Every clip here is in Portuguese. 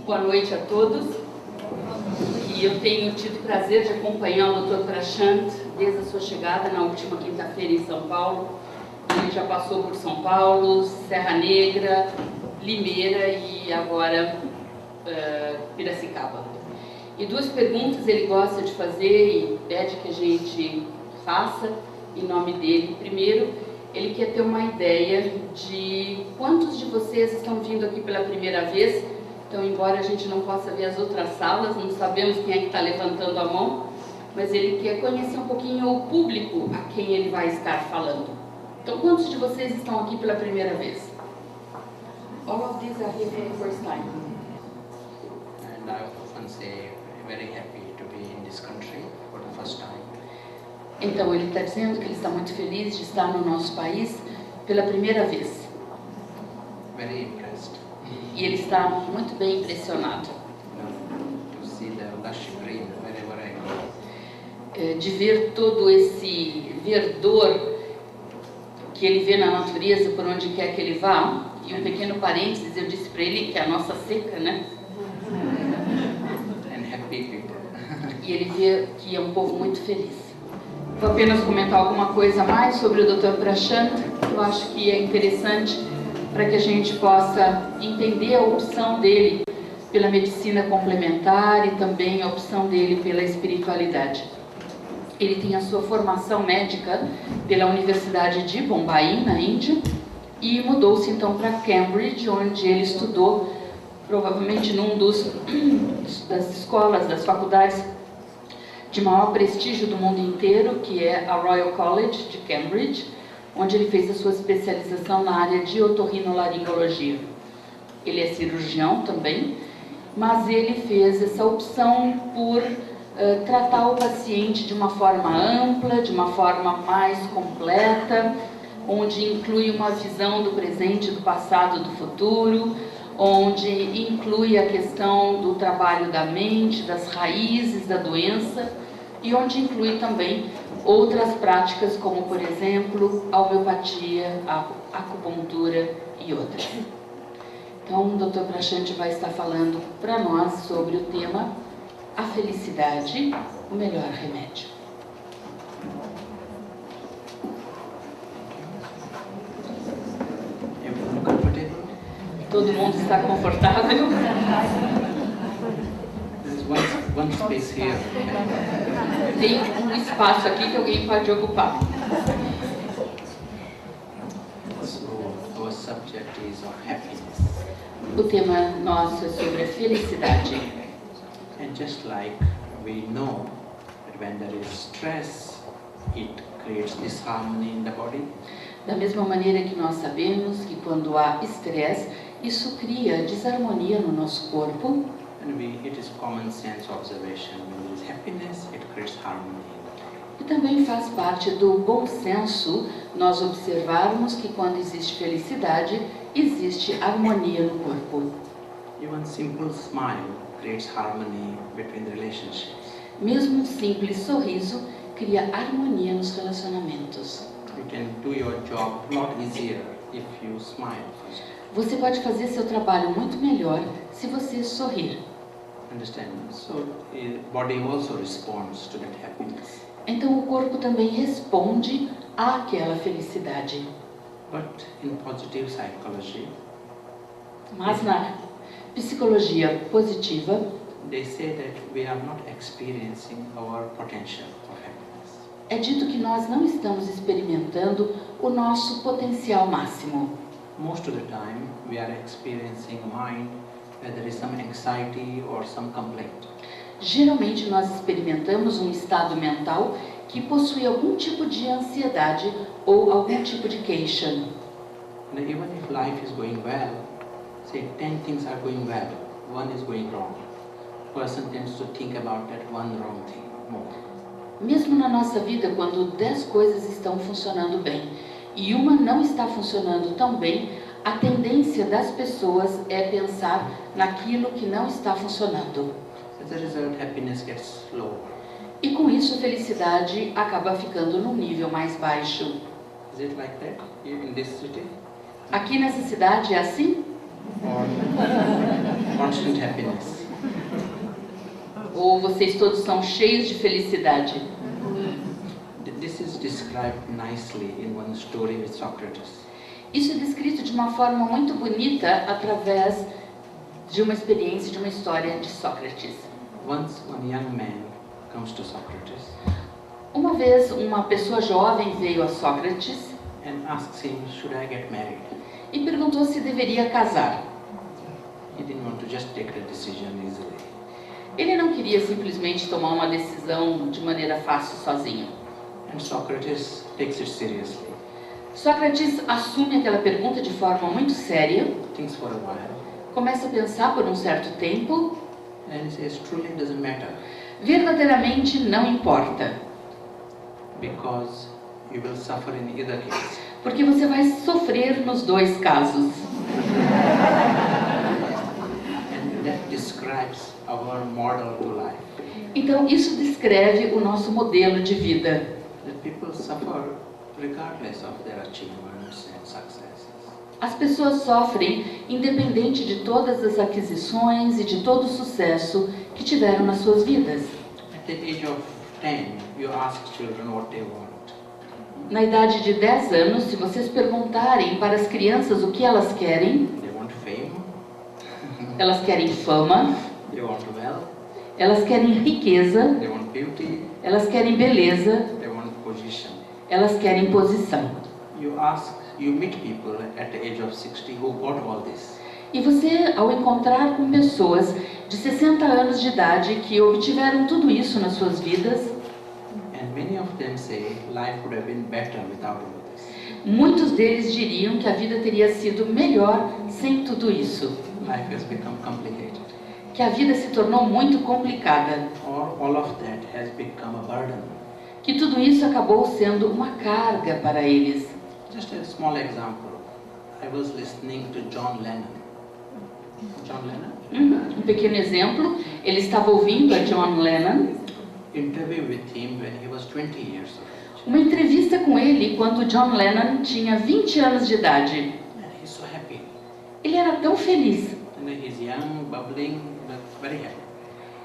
Boa noite a todos. E eu tenho tido o prazer de acompanhar o Dr. Prashant desde a sua chegada na última quinta-feira em São Paulo. Ele já passou por São Paulo, Serra Negra, Limeira e agora Piracicaba. E duas perguntas ele gosta de fazer e pede que a gente faça em nome dele. Primeiro, ele quer ter uma ideia de quantos de vocês estão vindo aqui pela primeira vez. Então, embora a gente não possa ver as outras salas, não sabemos quem é que está levantando a mão, mas ele quer conhecer um pouquinho o público a quem ele vai estar falando. Então, quantos de vocês estão aqui pela primeira vez? All of these are here for the first time. And I often say, very happy to be in this country for the first time. Então, ele está dizendo que ele está muito feliz de estar no nosso país pela primeira vez. Very impressed. E ele está muito bem impressionado. To see the lush green wherever I go. De ver todo esse verdor que ele vê na natureza por onde quer que ele vá. E um pequeno parênteses, eu disse para ele que é a nossa seca, né? And happy people. E ele vê que é um povo muito feliz. Vou apenas comentar alguma coisa mais sobre o Dr. Prashant. Eu acho que é interessante para que a gente possa entender a opção dele pela medicina complementar e também a opção dele pela espiritualidade. Ele tem a sua formação médica pela Universidade de Bombay, na Índia, e mudou-se então para Cambridge, onde ele estudou, provavelmente num das escolas, das faculdades de maior prestígio do mundo inteiro, que é a Royal College de Cambridge, onde ele fez a sua especialização na área de otorrinolaringologia. Ele é cirurgião também, mas ele fez essa opção por tratar o paciente de uma forma ampla, de uma forma mais completa, onde inclui uma visão do presente, do passado, do futuro, onde inclui a questão do trabalho da mente, das raízes da doença, e onde inclui também outras práticas, como, por exemplo, a homeopatia, a acupuntura e outras. Então, o Dr. Prashant vai estar falando para nós sobre o tema A Felicidade, o Melhor Remédio. Everyone comfortable? Todo mundo está confortável? There's one space here. Tem um espaço aqui que alguém pode ocupar. So our subject is of happiness. O tema nosso é sobre a felicidade. And just like we know that when there is stress, it creates disharmony in the body. Da mesma maneira que nós sabemos que quando há estresse, isso cria desarmonia no nosso corpo. And it is common sense observation. When there is happiness, it creates harmony. E também faz parte do bom senso nós observarmos que quando existe felicidade, existe harmonia no corpo. Even simple smile creates harmony between the relationships. Mesmo um simples sorriso cria harmonia nos relacionamentos. You can do your job a lot easier if you smile first. Você pode fazer seu trabalho muito melhor se você sorrir. Understand? So body also responds to that happiness. Então o corpo também responde àquela felicidade. But in positive psychology, Mas na psicologia positiva, they say that we are not experiencing our potential of happiness. é dito que nós não estamos experimentando o nosso potencial máximo. Most of the time, we are experiencing a mind where there is some anxiety or some complaint. Geralmente nós experimentamos um estado mental que possui algum tipo de ansiedade ou algum tipo de queixa. And even if life is going well, say 10 things are going well, one is going wrong. Person tends to think about that one wrong thing more. Mesmo na nossa vida, quando 10 coisas estão funcionando bem e uma não está funcionando tão bem, a tendência das pessoas é pensar naquilo que não está funcionando. As a result, happiness gets low. E com isso a felicidade acaba ficando num nível mais baixo. Is it like that in this city? Aqui nessa cidade é assim? Or constant happiness. Ou vocês todos são cheios de felicidade? This is described nicely in one story with Socrates. Isso é descrito de uma forma muito bonita através de uma experiência, de uma história de Sócrates. Once one young man comes to Socrates Uma vez, uma pessoa jovem veio a Sócrates and asks him, should I get married? e perguntou se deveria casar. He didn't want to just take the decision easily. Ele não queria simplesmente tomar uma decisão de maneira fácil sozinho. And Socrates takes it seriously. Sócrates assume aquela pergunta de forma muito séria, Thinks for a while começa a pensar por um certo tempo, and he says, truly it doesn't matter verdadeiramente não importa, because you will suffer in either case. porque você vai sofrer nos dois casos. And that describes our model to life. Então isso descreve o nosso modelo de vida. That people suffer regardless of their achievements and successes. As pessoas sofrem independente de todas as aquisições e de todo o sucesso que tiveram nas suas vidas. At the age of 10, you ask children what they want. Na idade de 10 anos, se vocês perguntarem para as crianças o que elas querem, They want fame, elas querem fama, they want wealth, elas querem riqueza, they want beauty, elas querem beleza, they want position. elas querem posição. You meet people at the age of 60 who got all this. E você, ao encontrar com pessoas de 60 anos de idade que obtiveram tudo isso nas suas vidas, And many of them say life would have been better without all this. muitos deles diriam que a vida teria sido melhor sem tudo isso, Life has become complicated. que a vida se tornou muito complicada, Or all of that has become a burden. que tudo isso acabou sendo uma carga para eles. Just a small example. I was listening to John Lennon. John Lennon? Um pequeno exemplo, ele estava ouvindo a John Lennon, Interview with him when he was 20 years of age. uma entrevista com ele quando John Lennon tinha 20 anos de idade. And he's so happy. Ele era tão feliz. And he's young, bubbling, but very happy.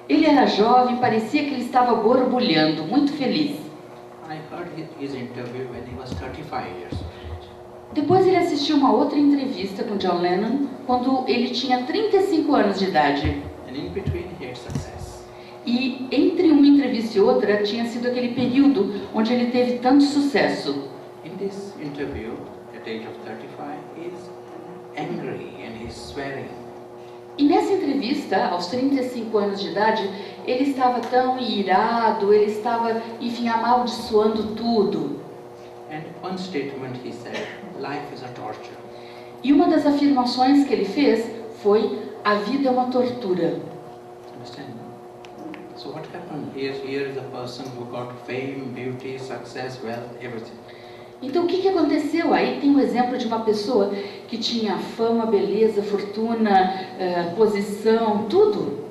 Ele era jovem, parecia que ele estava borbulhando, muito feliz. I heard his interview when he was 35 years of age. Depois ele assistiu uma outra entrevista com John Lennon quando ele tinha 35 anos de idade. And in between he had success. E entre uma entrevista e outra tinha sido aquele período onde ele teve tanto sucesso. In this interview, at the age of 35, he's angry and he's swearing. E nessa entrevista, aos 35 anos de idade, ele estava tão irado, ele estava, enfim, amaldiçoando tudo. And one statement he said, life is a torture. E uma das afirmações que ele fez foi: a vida é uma tortura. Understand? So what happened? Here is a person who got fame, beauty, success, wealth, everything. Então o que aconteceu? Aí tem um exemplo de uma pessoa que tinha fama, beleza, fortuna, posição, tudo.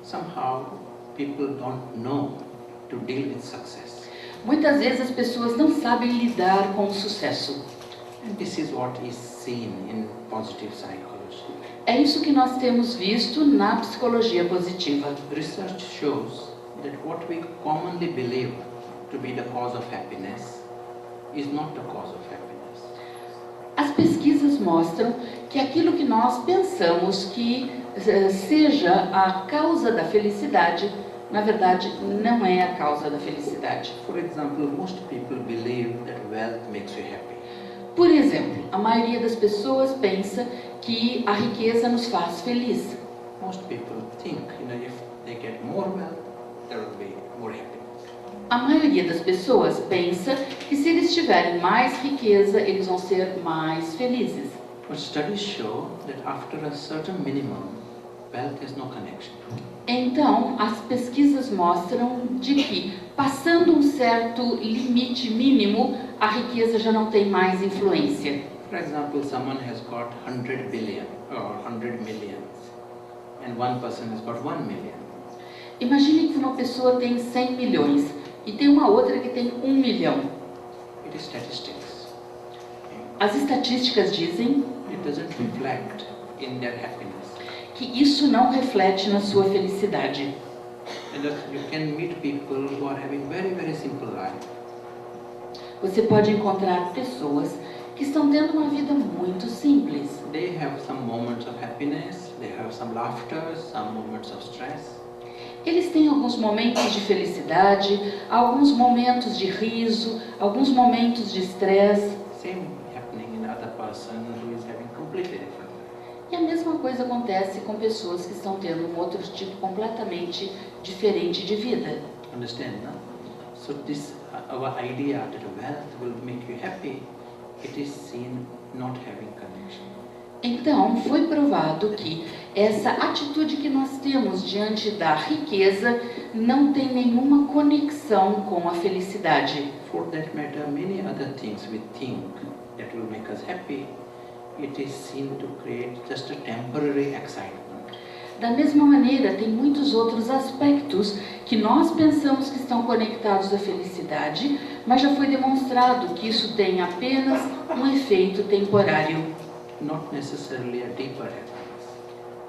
Somehow people don't know to deal with success. Muitas vezes as pessoas não sabem lidar com o sucesso. And this is what is seen in positive psychology. É isso que nós temos visto na psicologia positiva. Research shows that what we commonly believe to be the cause of happiness is not the cause of happiness. As pesquisas mostram que aquilo que nós pensamos que seja a causa da felicidade, na verdade, não é a causa da felicidade. For example, most people believe that wealth makes you happy. Por exemplo, a maioria das pessoas pensa que a riqueza nos faz feliz. Most people think, if they get more wealth, they will be more happy. A maioria das pessoas pensa que se eles tiverem mais riqueza, eles vão ser mais felizes. But studies show that after a certain minimum, wealth has no connection. Então, as pesquisas mostram de que, passando um certo limite mínimo, a riqueza já não tem mais influência. For example, someone has got 100 billion or 100 millions, and one person has got 1 million. Imagine que uma pessoa tem 100 milhões e tem uma outra que tem 1 milhão. It is statistics. As estatísticas dizem It doesn't reflect in their happiness. que isso não reflete na sua felicidade. And that you can meet people who are having very, very simple life. Você pode encontrar pessoas que estão tendo uma vida muito simples. They have some moments of happiness, they have some laughter, some moments of stress. Eles têm alguns momentos de felicidade, alguns momentos de riso, alguns momentos de estresse. Same happening in other person who is having completely different life. E a mesma coisa acontece com pessoas que estão tendo um outro tipo completamente diferente de vida. Understand, no? So this our idea that wealth will make you happy, it is seen not having connection. Então, foi provado que essa atitude que nós temos diante da riqueza não tem nenhuma conexão com a felicidade. For that matter, many other things we think that will make us happy, it is seen to create just a temporary excitement. Da mesma maneira, tem muitos outros aspectos que nós pensamos que estão conectados à felicidade, mas já foi demonstrado que isso tem apenas um efeito temporário. Not necessarily a deeper happiness.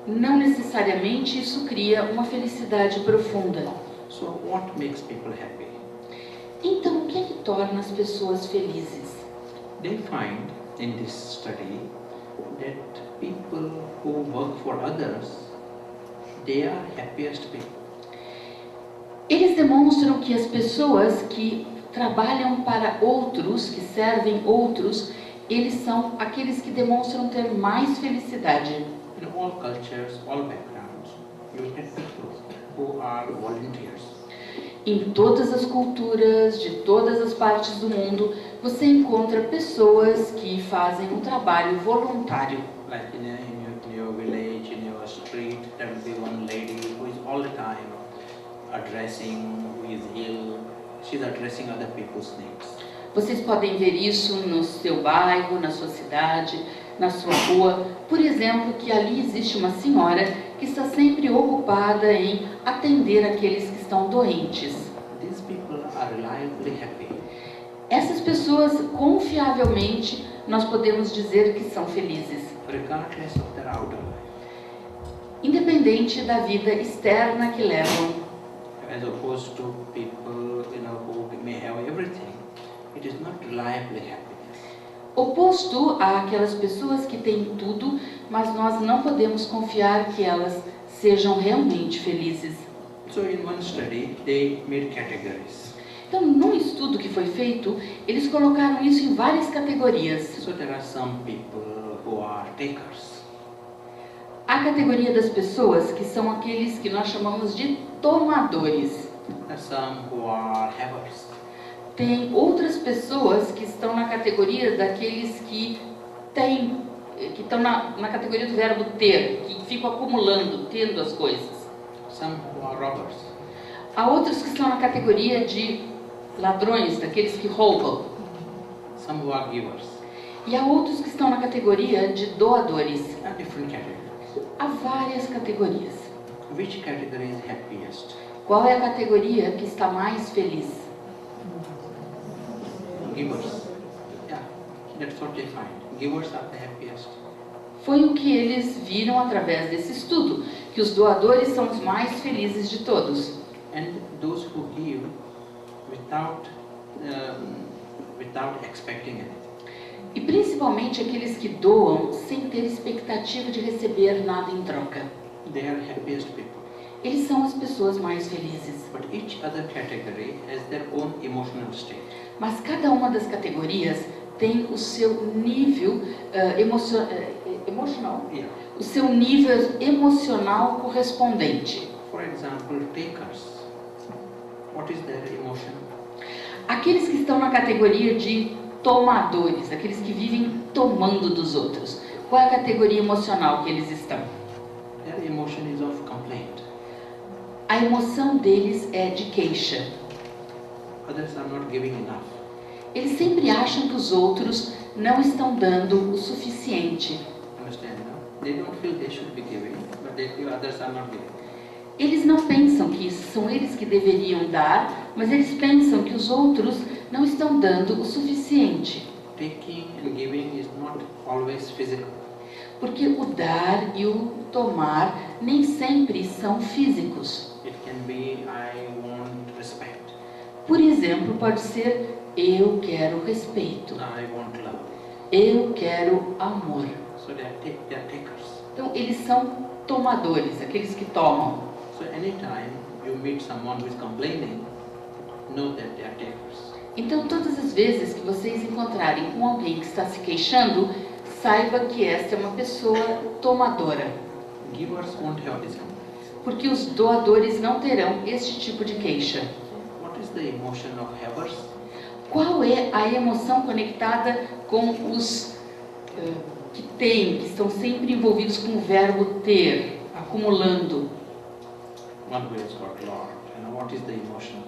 Não necessariamente isso cria uma felicidade profunda. So what makes people happy? Então, o que é que torna as pessoas felizes? They find in this study that people who work for others, they are happiest people. Eles demonstram que as pessoas que trabalham para outros, que servem outros, eles são aqueles que demonstram ter mais felicidade. In all cultures, all backgrounds, you get people who are volunteers. Em todas as culturas, de todas as partes do mundo, você encontra pessoas que fazem um trabalho voluntário. Like in your village, in your street, there will be one lady who is all the time addressing who is ill. She's addressing other people's needs. Vocês podem ver isso no seu bairro, na sua cidade, na sua rua. Por exemplo, que ali existe uma senhora que está sempre ocupada em atender aqueles que estão doentes. These people are reliably happy. Essas pessoas, confiavelmente, nós podemos dizer que são felizes. Regardless of their outer life. Independente da vida externa que levam. As opposed to people, who may have everything, it is not reliably happiness. Oposto àquelas pessoas que têm tudo, mas nós não podemos confiar que elas sejam realmente felizes. So in one study, they made categories. Então, num estudo que foi feito, eles colocaram isso em várias categorias. So there are some people who are takers. A categoria das pessoas que são aqueles que nós chamamos de tomadores. There are some who are havers. Tem outras pessoas que estão na categoria daqueles que têm, que estão na categoria do verbo ter, que ficam acumulando, tendo as coisas. Some who are robbers. Há outros que estão na categoria de ladrões, daqueles que roubam. Some who are givers. E há outros que estão na categoria de doadores. There are different categories. Há várias categorias. Which category is happiest? Qual é a categoria que está mais feliz? Givers. Yeah, that's what they find. Givers are the happiest. Foi o que eles viram através desse estudo, que os doadores são os mais felizes de todos. And those who give without expecting anything. E principalmente aqueles que doam sem ter expectativa de receber nada em troca. They are happiest people. Eles são as pessoas mais felizes. But each other category has their own emotional state. Mas cada uma das categorias tem o seu nível emocional, Yeah. o seu nível emocional correspondente. For example, takers. What is their emotion? Aqueles que estão na categoria de tomadores, aqueles que vivem tomando dos outros. Qual é a categoria emocional que eles estão? Their emotion is of complaint. A emoção deles é de queixa. Others are not giving enough. Eles sempre acham que os outros não estão dando o suficiente. Understand? No? They don't feel they should be giving, but they feel others are not giving. Eles não pensam que são eles que deveriam dar, mas eles pensam que os outros não estão dando o suficiente. Taking and giving is not always physical. Porque o dar e o tomar nem sempre são físicos. It can be, I want respect, Por exemplo, pode ser eu quero respeito, I want love. eu quero amor. So they are takers. Então eles são tomadores, aqueles que tomam. So anytime you meet someone who is complaining, know that they are takers. Então todas as vezes que vocês encontrarem com alguém que está se queixando, saiba que esta é uma pessoa tomadora. Givers won't have this complaint. Porque os doadores não terão este tipo de queixa. What is the emotion of havers? Qual é a emoção conectada com os que têm, que estão sempre envolvidos com o verbo ter, acumulando? One who has got Lord. And what is the emotion?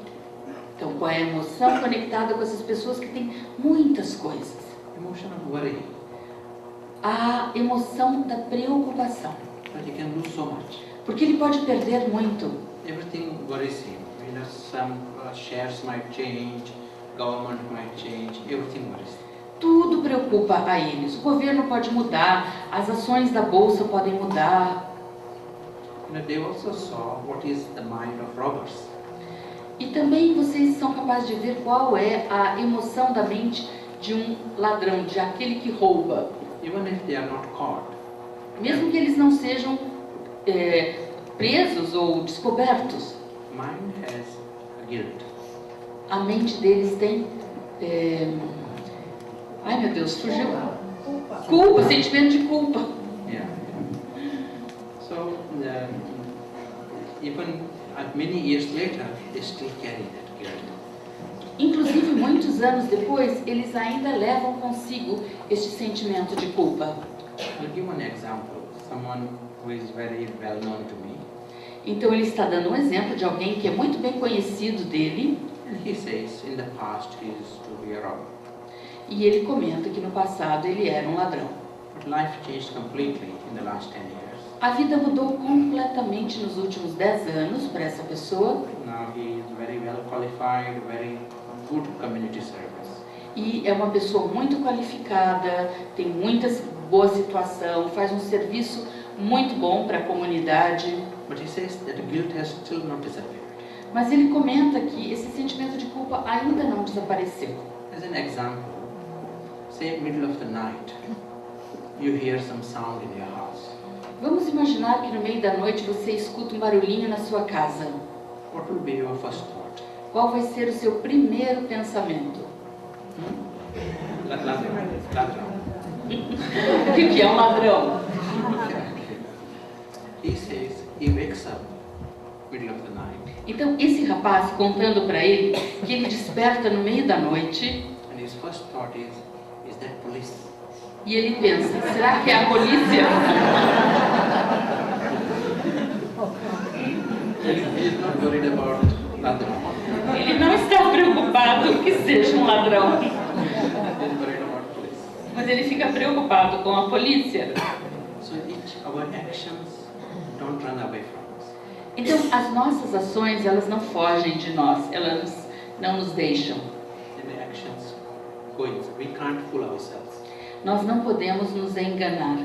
Então, qual é a emoção conectada com essas pessoas que têm muitas coisas? Emotion of worry. A emoção da preocupação. But he can lose so much. Porque ele pode perder muito. Everything worries him. You know, some shares might change, government might change, everything worries him. Tudo preocupa a eles. O governo pode mudar, as ações da bolsa podem mudar. You know, they also saw what is the mind of robbers. E também vocês são capazes de ver qual é a emoção da mente de um ladrão, de aquele que rouba. Even if they are not caught, Mesmo que eles não sejam presos ou descobertos, mind has a guilt. a mente deles tem... ai meu Deus, fugiu. Culpa, sentimento de culpa. Yeah. So even many years later, they still carry that guilt. Inclusive, muitos anos depois, eles ainda levam consigo este sentimento de culpa. I'll give one example. Someone who is very well known to me, Então, ele está dando um exemplo de alguém que é muito bem conhecido dele, and he says in the past he used to be a robber. e ele comenta que no passado ele era um ladrão. But life changed completely in the last 10 years. A vida mudou completamente nos últimos 10 anos para essa pessoa, Now he is very well qualified, very good community service. e é uma pessoa muito qualificada, tem muita boa situação, faz um serviço muito bom para a comunidade. But he says that the guilt has still not disappeared. Mas ele comenta que esse sentimento de culpa ainda não desapareceu. As an example, say middle of the night, you hear some sound in your house. Vamos imaginar que no meio da noite você escuta um barulhinho na sua casa. What will be your first thought? Qual vai ser o seu primeiro pensamento? Ladrão. O que é um ladrão? He says he wakes up middle of the night Então, esse rapaz contando para ele que ele desperta no meio da noite and his first thought is that police? e ele pensa, será que é a polícia? He is not worried about ladrão. Ele não está preocupado que seja um ladrão, He is worried about police. mas ele fica preocupado com a polícia. So our actions don't run away from us. Então, as nossas ações, elas não fogem de nós, elas não nos deixam. And the actions going. We can't fool ourselves. Nós não podemos nos enganar.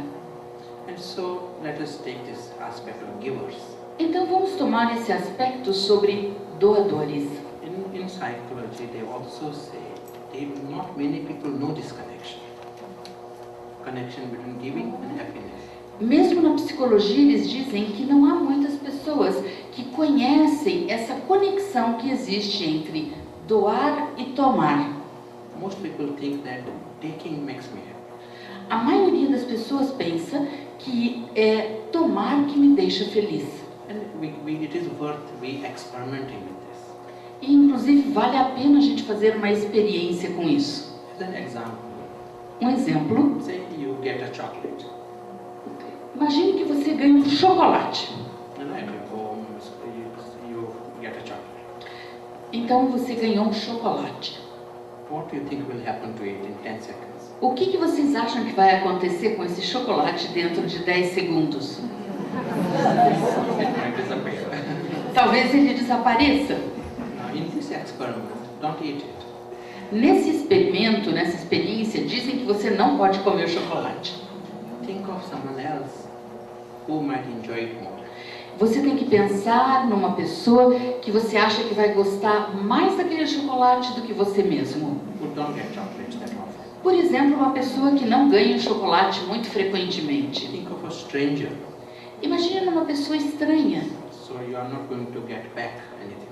And so let us take this aspect of givers. Então, vamos tomar esse aspecto sobre doadores. In psychology, they also say not many people know this connection between giving and happiness. Mesmo na psicologia, eles dizem que não há muitas pessoas que conhecem essa conexão que existe entre doar e tomar. Most people think that taking makes me happy. A maioria das pessoas pensa que é tomar que me deixa feliz. And it is worth we experimenting with this. E, inclusive, vale a pena a gente fazer uma experiência com isso. As an example, Um exemplo, say you get a chocolate. imagine que você ganha um chocolate. And at your home, you get a chocolate. Então, você ganhou um chocolate. What do you think will happen to it in 10 seconds? O que vocês acham que vai acontecer com esse chocolate dentro de 10 segundos? It might disappear. Talvez ele desapareça. Now, in this experiment, don't eat it. Nesse experimento, nessa experiência, dizem que você não pode comer o chocolate. think of someone else who might enjoy it more. Você tem que pensar numa pessoa que você acha que vai gostar mais daquele chocolate do que você mesmo. Who don't get chocolates that often. Por exemplo, uma pessoa que não ganha chocolate muito frequentemente. Think of a stranger. Imagine uma pessoa estranha, So you are not going to get back anything.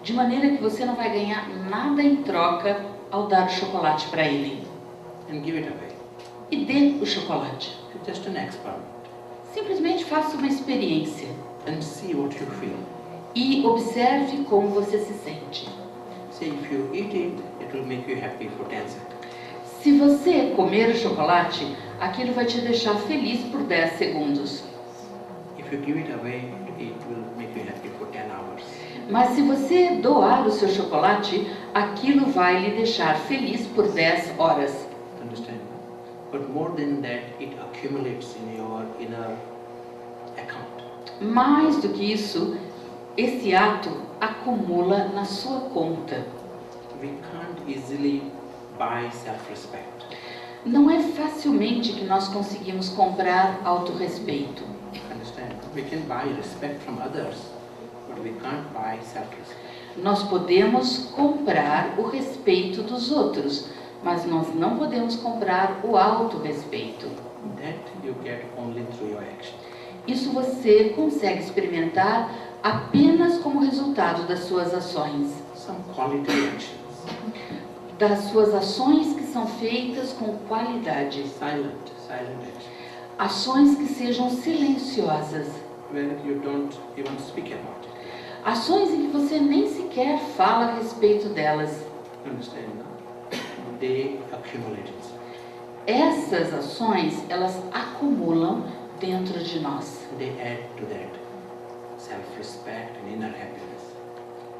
de maneira que você não vai ganhar nada em troca ao dar o chocolate para ele. And give it away. E dê o chocolate. It's just an experiment. Simplesmente faça uma experiência And see what you feel. e observe como você se sente. See, if you eat it, it will make you happy for 10 seconds. Se você comer o chocolate, aquilo vai te deixar feliz por 10 segundos. If you give it away, it will make you happy for 10 hours. Mas se você doar o seu chocolate, aquilo vai lhe deixar feliz por 10 horas. Understand? But more than that, it accumulates in your inner account. Mais do que isso, esse ato acumula na sua conta. We can't easily buy self-respect. Não é facilmente que nós conseguimos comprar autorrespeito. Understand? We can buy respect from others, but we can't buy self-respect. Nós podemos comprar o respeito dos outros, mas nós não podemos comprar o autorrespeito. That you get only through your action. Isso você consegue experimentar apenas como resultado das suas ações. Some quality actions. Das suas ações que são feitas com qualidade. Silent actions. Ações que sejam silenciosas. Where you don't even speak about it. Ações em que você nem sequer fala a respeito delas. Understand? No? They accumulate inside. Essas ações, elas acumulam dentro de nós. They add to that self-respect and inner happiness.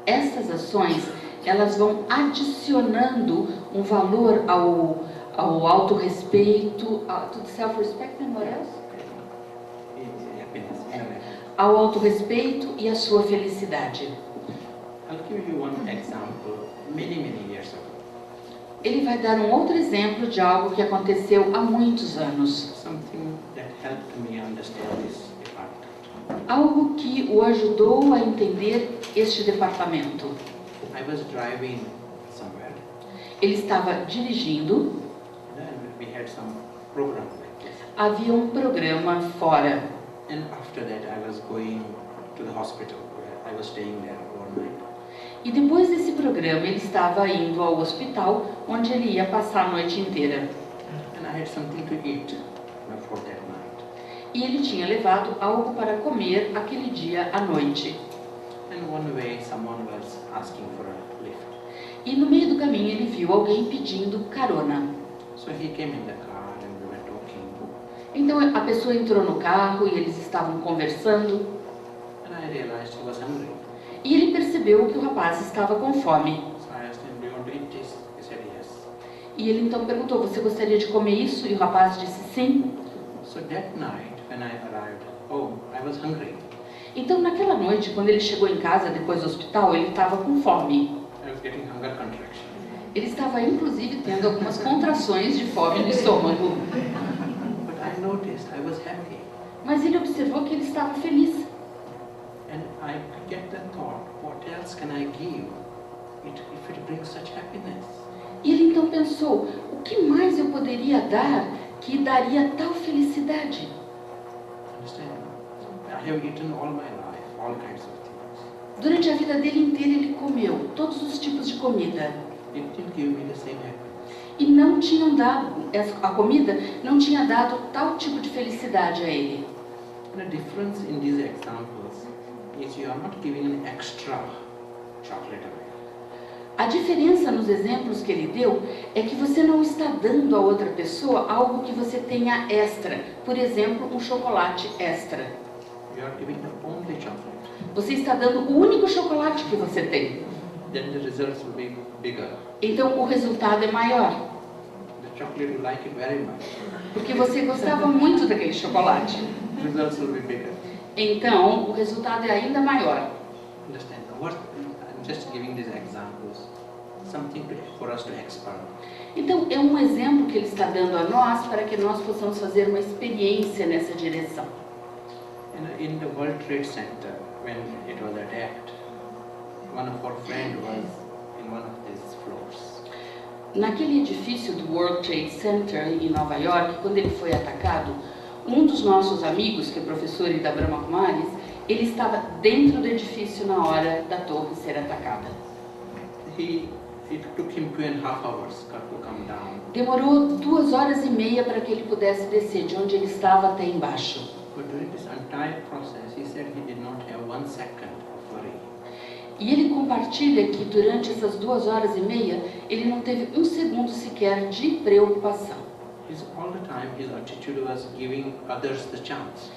Essas ações, elas vão adicionando um valor ao autorrespeito, to self-respect and what else? Happiness, inner happiness. Ao autorrespeito e à sua felicidade. I'll give you one example many years ago. Ele vai dar um outro exemplo de algo que aconteceu há muitos anos. Something that helped me understand this department. Algo que o ajudou a entender este departamento. I was driving somewhere Ele estava dirigindo, and we had some program like this. havia um programa fora. And after that I was going to the hospital where I was staying there overnight. E depois desse programa, ele estava indo ao hospital, onde ele ia passar a noite inteira. And I had something to eat for that night. E ele tinha levado algo para comer aquele dia à noite. And one way someone was asking for a lift. E no meio do caminho ele viu alguém pedindo carona. So he came in the car and we were talking. Então a pessoa entrou no carro e eles estavam conversando. And I realized he was hungry. E ele percebeu que o rapaz estava com fome. So I asked him, do you want to eat this? He said yes. E ele então perguntou, você gostaria de comer isso? E o rapaz disse sim. So that night when I arrived home, I was hungry. Então naquela noite, quando ele chegou em casa depois do hospital, ele estava com fome. I was getting hunger contraction. Ele estava inclusive tendo algumas contrações de fome no estômago. But I noticed I was happy. Mas ele observou que ele estava feliz. And I get the thought, what else can I give if it brings such happiness? E ele então pensou, o que mais eu poderia dar que daria tal felicidade? Understand? I have eaten all my life, all kinds of things. Durante a vida dele inteira ele comeu todos os tipos de comida. It didn't give me the same happiness. E não tinham dado, a comida não tinha dado tal tipo de felicidade a ele. And the difference in these examples is you are not giving an extra chocolate away. A diferença nos exemplos que ele deu é que você não está dando a outra pessoa algo que você tenha extra. Por exemplo, um chocolate extra. You are giving the only chocolate. Você está dando o único chocolate que você tem. Then the results will be bigger. Então o resultado é maior. The chocolate you like it very much. Porque você gostava muito daquele chocolate. The results will be bigger. Então o resultado é ainda maior. Understand? I'm just giving these examples something for us to experiment. Então, é um exemplo que ele está dando a nós para que nós possamos fazer uma experiência nessa direção. In the World Trade Center, when it was attacked, one of our friends was in one of these floors. Naquele edifício do World Trade Center em Nova York, quando ele foi atacado, um dos nossos amigos, que é professor da Brahma Kumaris, ele estava dentro do edifício na hora da torre ser atacada. It took him 2.5 hours to come down. Demorou 2 horas e meia para que ele pudesse descer de onde ele estava até embaixo. But during this entire process, he said he did not have 1 second of worry. E ele compartilha que durante essas 2 horas e meia, ele não teve 1 segundo sequer de preocupação. All the time his attitude was giving others the chance.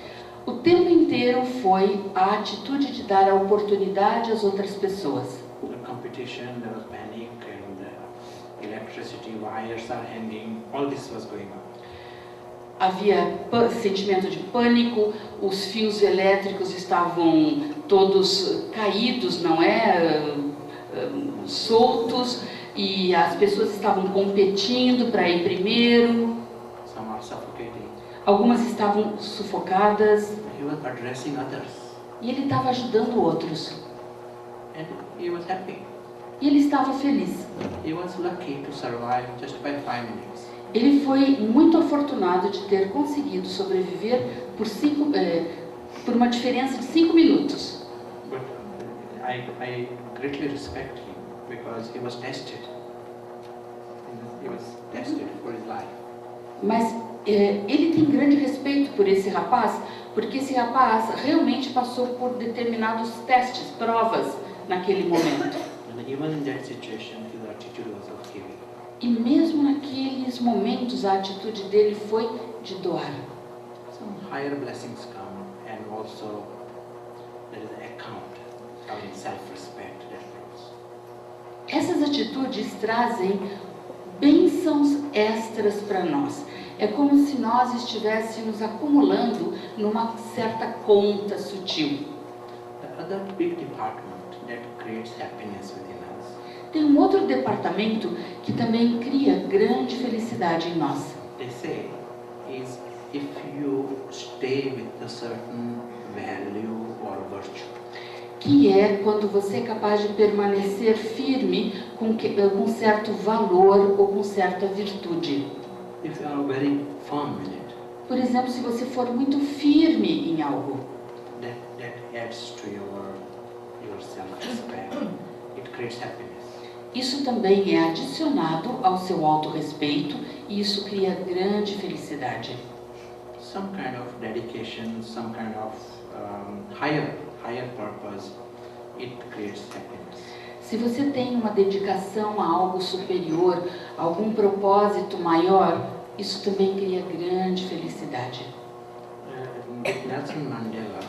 O tempo inteiro foi a atitude de dar a oportunidade às outras pessoas. The competition, there was panic, and electricity wires are hanging. All this was going on. Havia sentimento de pânico, os fios elétricos estavam todos caídos, não é? Soltos, e as pessoas estavam competindo para ir primeiro. Some are suffocating. Algumas estavam sufocadas. He was addressing others. E ele estava ajudando outros. And he was happy. E ele estava feliz. He was lucky to survive just by 5 minutes. Ele foi muito afortunado de ter conseguido sobreviver por uma diferença de 5 minutos. But I greatly respect him because he was tested. He was tested for his life. Mas ele tem grande respeito por esse rapaz, porque esse rapaz realmente passou por determinados testes, provas naquele momento. And even in that situation, his attitude was of giving. E mesmo naqueles momentos, a atitude dele foi de doar. Some higher blessings come, and also there is account, self-respect that grows. Essas atitudes trazem bênçãos extras para nós. É como se nós estivéssemos acumulando numa certa conta sutil. The other big department that creates happiness within us. Tem um outro departamento que também cria grande felicidade em nós. They say is if you stay with a certain value or virtue. Que é quando você é capaz de permanecer firme com certo valor ou com certa virtude. If you are very firm in it, Por exemplo, se você for muito firme em algo, that adds to your self-respect. It creates happiness. isso também é adicionado ao seu autorrespeito e isso cria grande felicidade. Some kind of dedication, some kind of higher purpose, it creates happiness. Se você tem uma dedicação a algo superior, algum propósito maior, isso também cria grande felicidade. Nelson Mandela,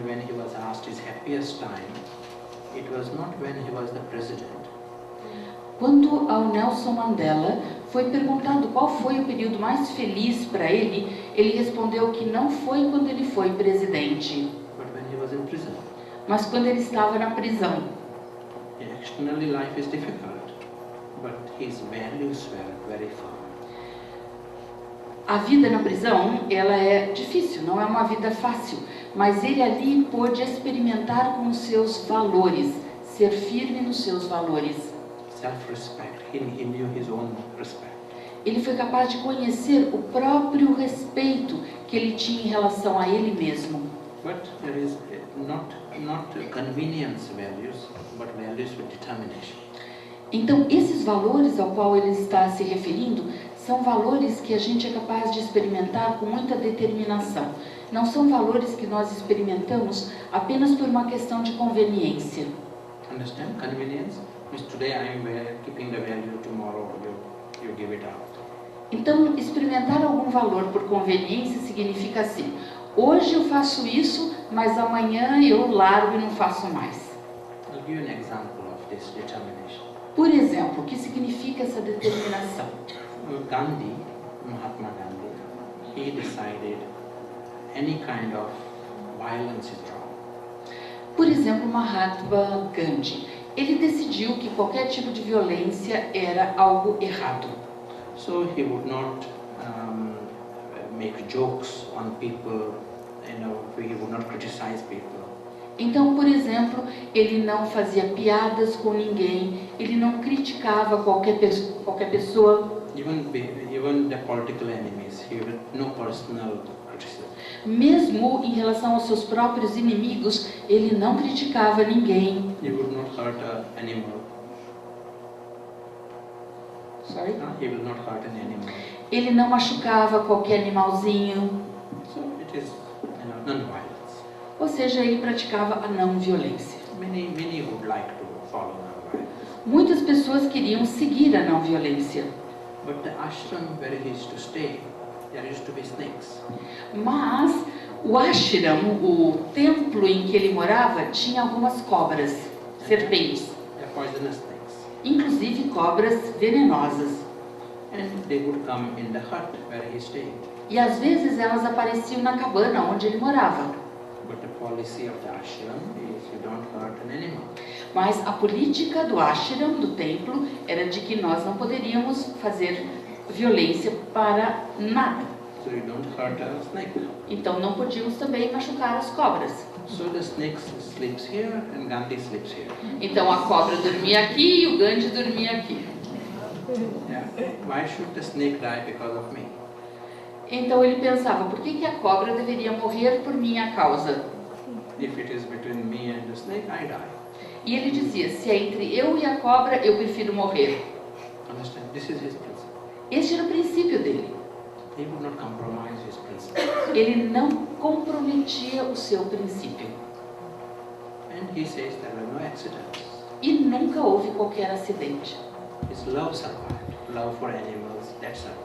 when he was asked his happiest time, it was not when he was the president. Quando ao Nelson Mandela foi perguntado qual foi o período mais feliz para ele, ele respondeu que não foi quando ele foi presidente, But when he was in prison. mas quando ele estava na prisão. Externally life is difficult, but his values were very firm. A vida na prisão, ela é difícil, não é uma vida fácil, mas ele ali pôde experimentar com os seus valores, ser firme nos seus valores. Self-respect, he knew his own respect. Ele foi capaz de conhecer o próprio respeito que ele tinha em relação a ele mesmo. But there is not convenience values, but values with determination. Então, esses valores ao qual ele está se referindo são valores que a gente é capaz de experimentar com muita determinação. Não são valores que nós experimentamos apenas por uma questão de conveniência. Understand? Convenience means today I am keeping the value, tomorrow you give it out. Então, experimentar algum valor por conveniência significa assim: hoje eu faço isso, mas amanhã eu largo e não faço mais. I'll give you an example of this determination. Por exemplo, o que significa essa determinação? Gandhi, Mahatma Gandhi, he decided any kind of violence is wrong. Por exemplo, Mahatma Gandhi, ele decidiu que qualquer tipo de violência era algo errado. So he would not make jokes on people, he would not criticize people. Então, por exemplo, ele não fazia piadas com ninguém, ele não criticava qualquer pessoa. Even the political enemies, he had no personal criticism. Mesmo em relação aos seus próprios inimigos, ele não criticava ninguém. He would not hurt an animal. Sorry? He will not hurt an animal. Ele não machucava qualquer animalzinho. So it is non-violence. Ou seja, ele praticava a não violência. Many would like to follow non-violence. Muitas pessoas queriam seguir a não violência. But the ashram where he used to stay, there used to be snakes. Mas o ashram, o templo em que ele morava, tinha algumas cobras, serpentes, They're poisonous snakes. inclusive cobras venenosas. And they would come in the hut where he stayed. E às vezes elas apareciam na cabana onde ele morava. But the policy of the ashram is you don't hurt an animal. Mas a política do ashram, do templo, era de que nós não poderíamos fazer violência para nada. So you don't hurt a snake. Então não podíamos também machucar as cobras. So the snake sleeps here and Gandhi sleeps here. Então a cobra dormia aqui e o Gandhi dormia aqui. Yeah. Why should the snake die because of me? Então ele pensava, por que a cobra deveria morrer por minha causa? If it is between me and the snake, I die. E ele dizia, se é entre eu e a cobra, eu prefiro morrer. Understand? This is his principle. Este era o princípio dele. He would not compromise his principle. Ele não comprometia o seu princípio. And he says there are no accidents. E nunca houve qualquer acidente. His love survived. Love for animals, that survived.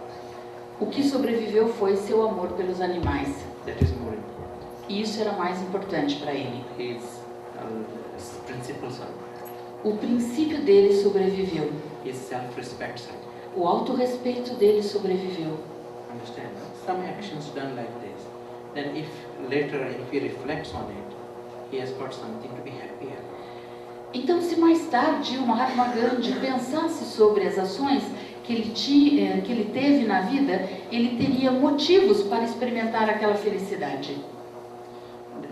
O que sobreviveu foi seu amor pelos animais. That is more important. E isso era mais importante para ele. His principle survived. O princípio dele sobreviveu. His self-respect survived. O autorrespeito dele sobreviveu. Understand? Some actions done like this. Then if later, if he reflects on it, he has got something to be happy about. Então, se mais tarde o Mahatma Gandhi pensasse sobre as ações que ele teve na vida, ele teria motivos para experimentar aquela felicidade.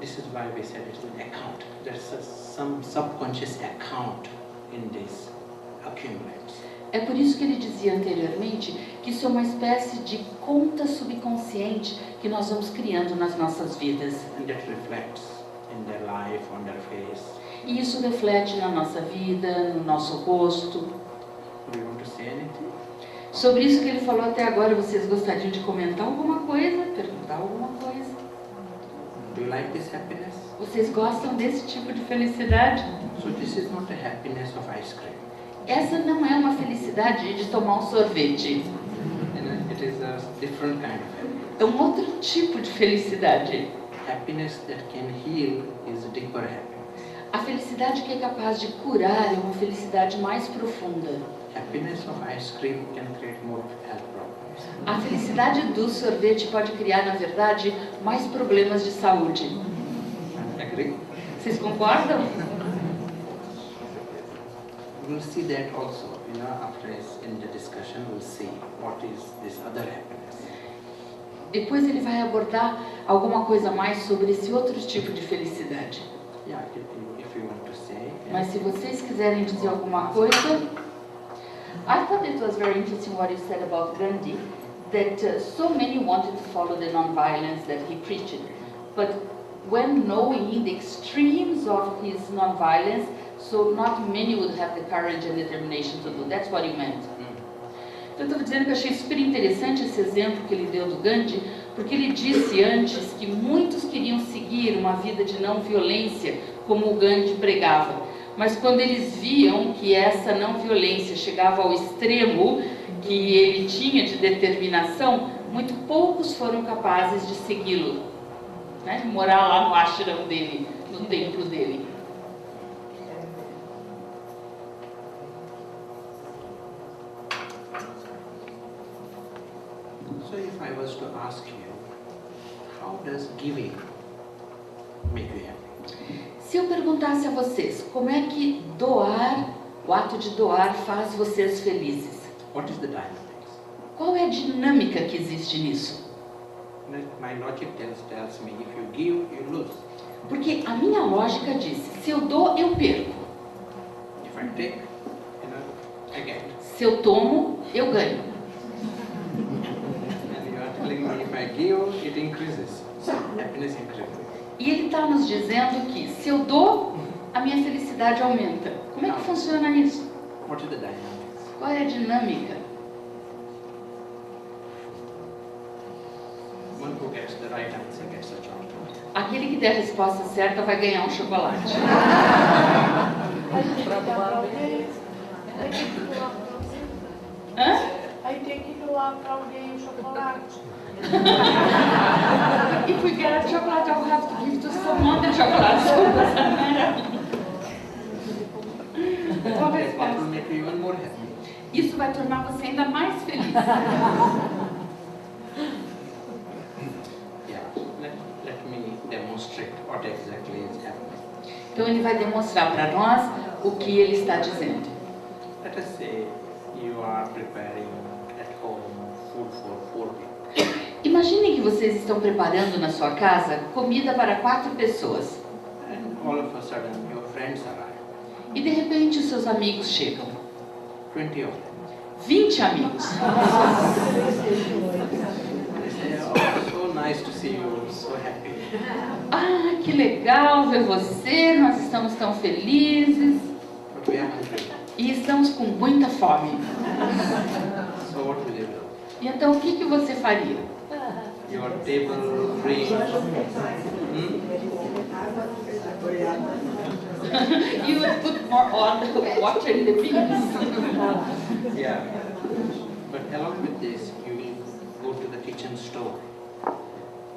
This is why we said it's an account. There's some subconscious account in this accumulates. É por isso que ele dizia anteriormente que isso é uma espécie de conta subconsciente que nós vamos criando nas nossas vidas. And that reflects in their life, on their face. E isso reflete na nossa vida, no nosso rosto. Do you want to say anything? Sobre isso que ele falou até agora, vocês gostariam de comentar alguma coisa? Perguntar alguma coisa? Do you like this happiness? Vocês gostam desse tipo de felicidade? So this is not the happiness of ice cream. Essa não é uma felicidade de tomar um sorvete. It is a different kind of happiness. É um outro tipo de felicidade. Happiness that can heal is a deeper happiness. A felicidade que é capaz de curar é uma felicidade mais profunda. Happiness of ice cream can create more health problems. A felicidade do sorvete pode criar, na verdade, mais problemas de saúde. Agree? Vocês concordam? We'll see that also, after in the discussion we'll see what is this other happiness. Depois ele vai abordar alguma coisa mais sobre esse outro tipo de felicidade. Yeah, if you want to say. Yeah. Mas se vocês quiserem dizer alguma coisa, I thought it was very interesting what you said about Gandhi, that so many wanted to follow the non-violence that he preached, but when knowing the extremes of his non-violence, so not many would have the courage and determination to do. That's what you meant. Então, eu estou dizendo que eu achei super interessante esse exemplo que ele deu do Gandhi, porque ele disse antes que muitos queriam seguir uma vida de não violência, como o Gandhi pregava. Mas quando eles viam que essa não violência chegava ao extremo que ele tinha de determinação, muito poucos foram capazes de segui-lo, né? Morar lá no ashram dele, no templo dele. So if I was to ask you, how does giving make you happy? Se eu perguntasse a vocês, como é que doar, o ato de doar faz vocês felizes? What is the dynamics? Qual é a dinâmica que existe nisso? My logic tells me, if you give, you lose. Porque a minha lógica diz, se eu dou, eu perco. If I take, I get. Se eu tomo, eu ganho. And you are telling me, if I give, it increases. Happiness increases. E ele está nos dizendo que se eu dou, a minha felicidade aumenta. Como é que funciona isso? What is the dynamics? Qual é a dinâmica? One who gets the right answer gets a chocolate. Aquele que der a resposta certa vai ganhar um chocolate. Hã? Aí tem que doar para alguém o chocolate. If we get a chocolate, I'll have to give to someone the chocolate. Qual a That resposta? will make you even more happy. Isso vai tornar você ainda mais feliz. Yeah. Let me demonstrate what exactly is happening. Então ele vai demonstrar para nós o que ele está dizendo. Let us say you are preparing at home food for 4 people. Imaginem que vocês estão preparando na sua casa comida para 4 pessoas. And all of a sudden your friends arrive. E de repente os seus amigos chegam. 20 of them. 20 amigos. They say, oh, so nice to see you, so happy. Ah, que legal ver você, nós estamos tão felizes. But we are hungry. E estamos com muita fome. So what will you do? E então o que você faria? Your table free. You would put more water in the beans. Yeah. But along with this, you will go to the kitchen store.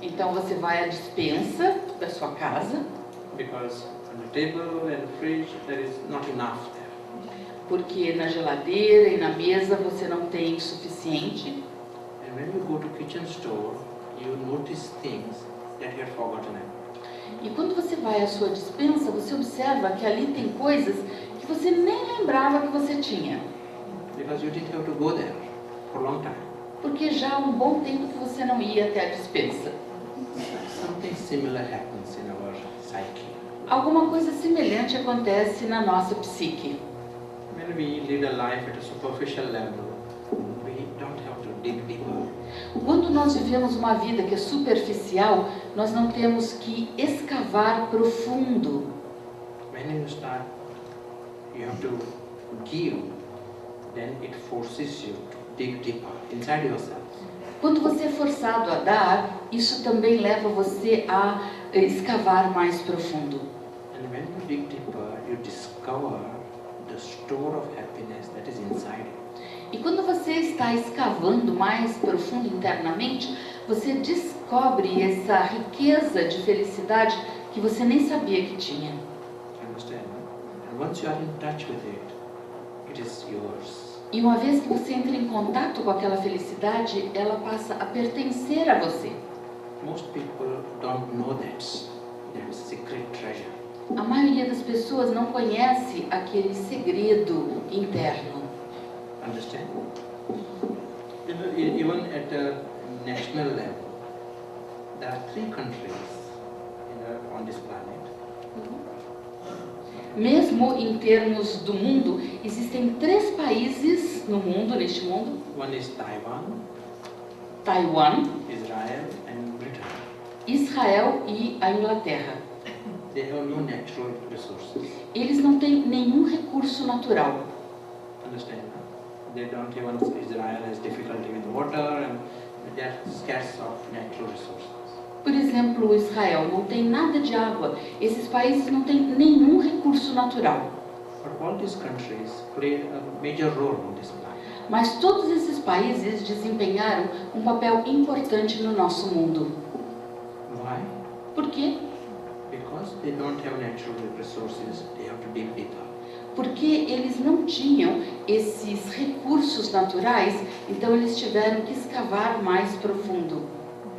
Então você vai à despensa da sua casa, Because on the table and fridge, there is not enough there. porque na geladeira e na mesa você não tem o suficiente. And when you go to kitchen store, you notice things that you had forgotten about. E quando você vai à sua despensa, você observa que ali tem coisas que você nem lembrava que você tinha. Because you didn't have to go there for a long time. Porque já há um bom tempo que você não ia até a despensa. Something similar happens in our psyche. Alguma coisa semelhante acontece na nossa psique. When we lead a life at a superficial level, we don't have to dig deeper. Quando nós vivemos uma vida que é superficial, nós não temos que escavar profundo. When you start, you have to give, then it forces you to dig deeper inside yourself. Quando você é forçado a dar, isso também leva você a escavar mais profundo. And when you dig deeper, you discover the store of happiness that is inside you. E quando você está escavando mais profundo internamente, você descobre essa riqueza de felicidade que você nem sabia que tinha. Understand? And once you are in touch with it, it is yours. E uma vez que você entra em contato com aquela felicidade, ela passa a pertencer a você. Most people don't know that secret treasure. A maioria das pessoas não conhece aquele segredo interno. Understand? You know, even at a national level, there are 3 countries on this planet. Mesmo em termos do mundo, existem 3 países no mundo, neste mundo: One is Taiwan, Taiwan, Israel, and Britain. Israel e a Inglaterra. They have no natural resources. Eles não têm nenhum recurso natural. Understand? They don't even, Israel has difficulty with water and they are scarce of natural resources. Por exemplo, Israel não tem nada de água. Esses países não têm nenhum recurso natural. But all these countries play a major role on this planet. Mas todos esses países desempenharam um papel importante no nosso mundo. Why? Por quê? Because they don't have natural resources, they have to dig deeper. Porque eles não tinham esses recursos naturais, então eles tiveram que escavar mais profundo.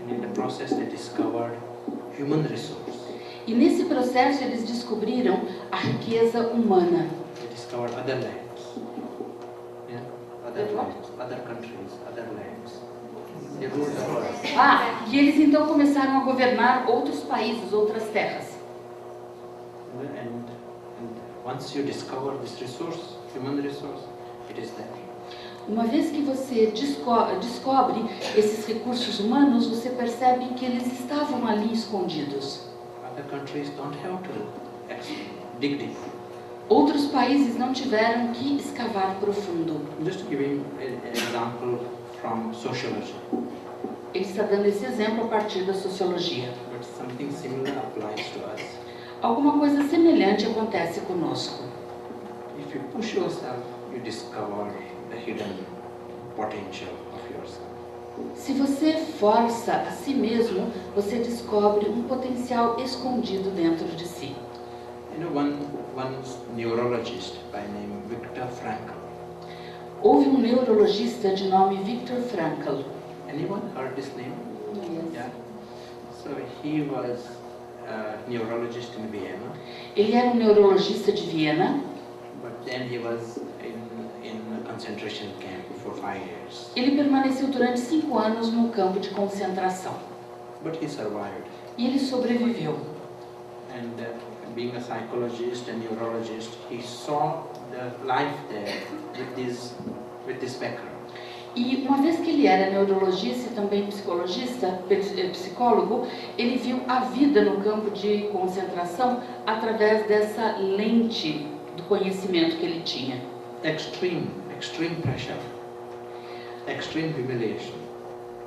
And in the process they discovered human resource. E nesse processo eles descobriram a riqueza humana. They discovered other lands, yeah, other They what? lands, other countries, other lands. They ruled the world. Ah, que eles então começaram a governar outros países, outras terras. And once you discover this resource, human resource, it is there. Uma vez que você descobre esses recursos humanos, você percebe que eles estavam ali escondidos. Other countries don't have to dig deep. Outros países não tiveram que escavar profundo. Just giving an example from sociology, Ele está dando esse exemplo a partir da sociologia. but something similar applies to us. Alguma coisa semelhante acontece conosco. If you push yourself, you discover the hidden potential of yourself. Se você força a si mesmo, você descobre um potencial escondido dentro de si. You know, one neurologist by name Viktor Frankl. Houve um neurologista de nome Viktor Frankl. Anyone heard this name? Yeah. So he was a neurologist in Vienna, Ele era um neurologista de Viena. but then he was in a concentration camp for 5 years. Ele permaneceu durante 5 anos no campo de concentração. But he survived. E ele sobreviveu. And being a psychologist and neurologist, he saw the life there with this background. E uma vez que ele era neurologista e também psicólogo, ele viu a vida no campo de concentração através dessa lente do conhecimento que ele tinha. Extreme pressure, extreme humiliation.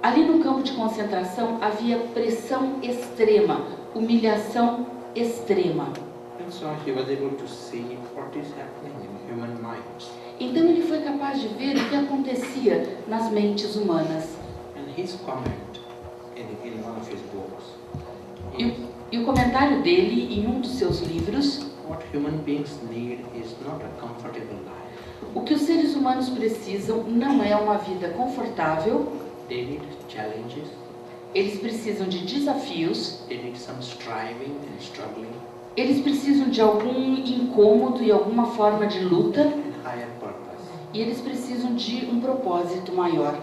Ali no campo de concentração havia pressão extrema, humilhação extrema. And so he was able to see what is happening in human minds. Então ele foi capaz de ver o que acontecia nas mentes humanas. And his comment in one of his books, E o comentário dele em um dos seus livros: what human beings need is not a comfortable life. o que os seres humanos precisam não é uma vida confortável, They need challenges, eles precisam de desafios, they need some striving and struggling, eles precisam de algum incômodo e alguma forma de luta, and higher purpose. e eles precisam de um propósito maior.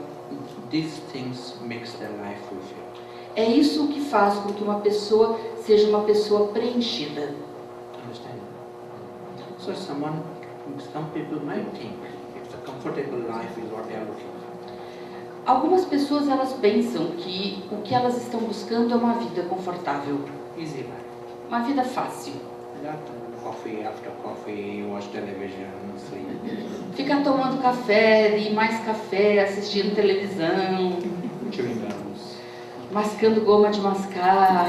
These things makes their life fulfilled. É isso que faz com que uma pessoa seja uma pessoa preenchida. Understand? So some people might think it's a comfortable life is what they are looking for. Algumas pessoas elas pensam que o que elas estão buscando é uma vida confortável, Easy life. uma vida fácil. That coffee after coffee, watch television, sleep, Ficar tomando café e mais café, assistindo televisão, chewing gums. mascando goma de mascar.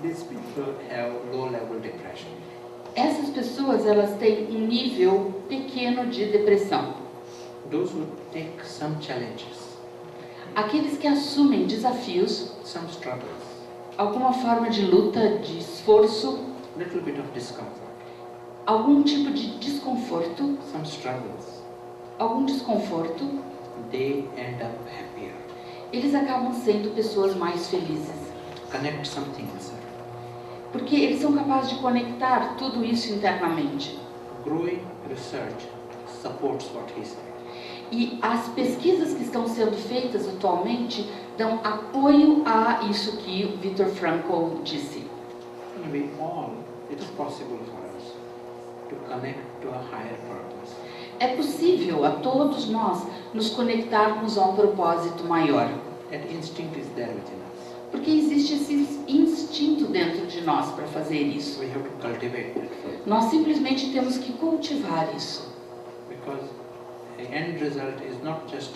These people have low-level depression. Essas pessoas elas têm um nível pequeno de depressão. Those who take some challenges, Aqueles que assumem desafios, some struggles, alguma forma de luta, de esforço, little bit of discomfort, algum tipo de desconforto, some struggles, algum desconforto, they end up happier. eles acabam sendo pessoas mais felizes. Connect something inside. Porque eles são capazes de conectar tudo isso internamente. Growing research supports what he said. E as pesquisas que estão sendo feitas atualmente dão apoio a isso que o Viktor Frankl disse. And we all, it is possible for us to connect to a higher purpose. É possível a todos nós nos conectarmos a um propósito maior. That instinct is there within us. Porque existe esse instinto dentro de nós para fazer isso. We have to cultivate that first. Nós simplesmente temos que cultivar isso. Because the end result is not just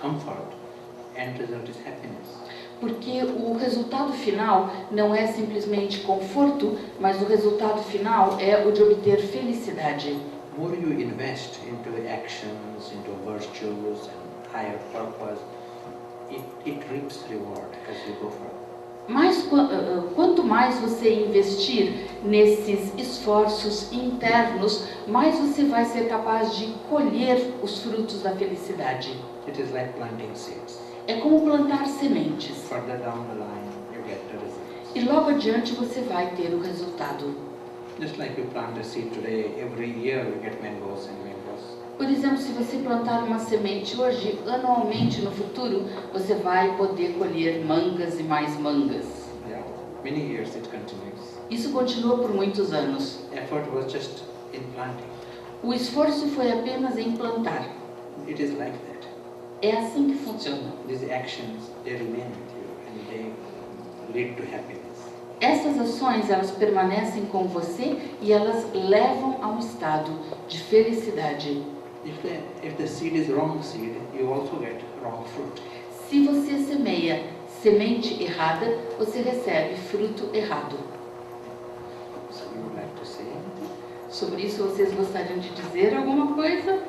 comfort. End result is happiness. Porque o resultado final não é simplesmente conforto, mas o resultado final é o de obter felicidade. More you invest into actions, into virtues and higher purpose, it reaps reward as you go further. Quanto mais você investir nesses esforços internos, mais você vai ser capaz de colher os frutos da felicidade. It is like planting seeds. É como plantar sementes. Further down the line, E logo adiante você vai ter o resultado. Just like you plant a seed today, every year you get mangoes and mangoes. Por exemplo, se você plantar uma semente hoje, anualmente no futuro, você vai poder colher mangas e mais mangas. Yeah, many years it continues. Isso continua por muitos anos. Effort was just in planting. O esforço foi apenas em plantar. It is like that. É assim que funciona. These actions, they remain with you and they lead to happiness. Essas ações, elas permanecem com você e elas levam a um estado de felicidade. If the seed is wrong seed, you also get wrong fruit. Se você semeia semente errada, você recebe fruto errado. So you would like to say anything? Sobre isso, vocês gostariam de dizer alguma coisa?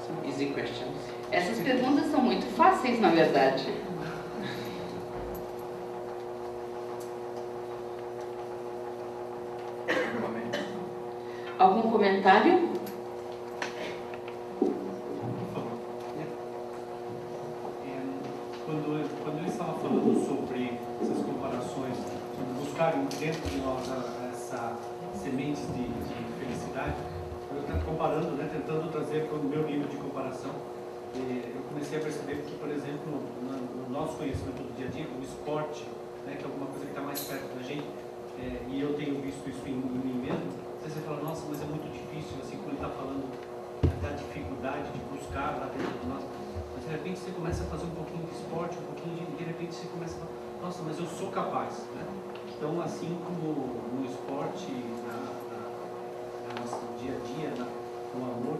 Some easy questions. Essas perguntas são muito fáceis, na verdade. Comment? Algum comentário? Quando ele estava falando sobre essas comparações, sobre buscar dentro de nós essa sementes de felicidade, eu estou comparando, né, tentando trazer para o meu nível de comparação, eu comecei a perceber que, por exemplo, no nosso conhecimento do dia a dia, o esporte, né, que é alguma coisa que está mais perto da gente, e eu tenho visto isso em mim mesmo, às vezes você fala, nossa, mas é muito difícil, assim, quando ele está falando da dificuldade de buscar lá dentro de nós. Mas de repente você começa a fazer um pouquinho de esporte, de repente você começa a falar, nossa, mas eu sou capaz, né? Então, assim como no esporte, no nosso dia a dia, no amor,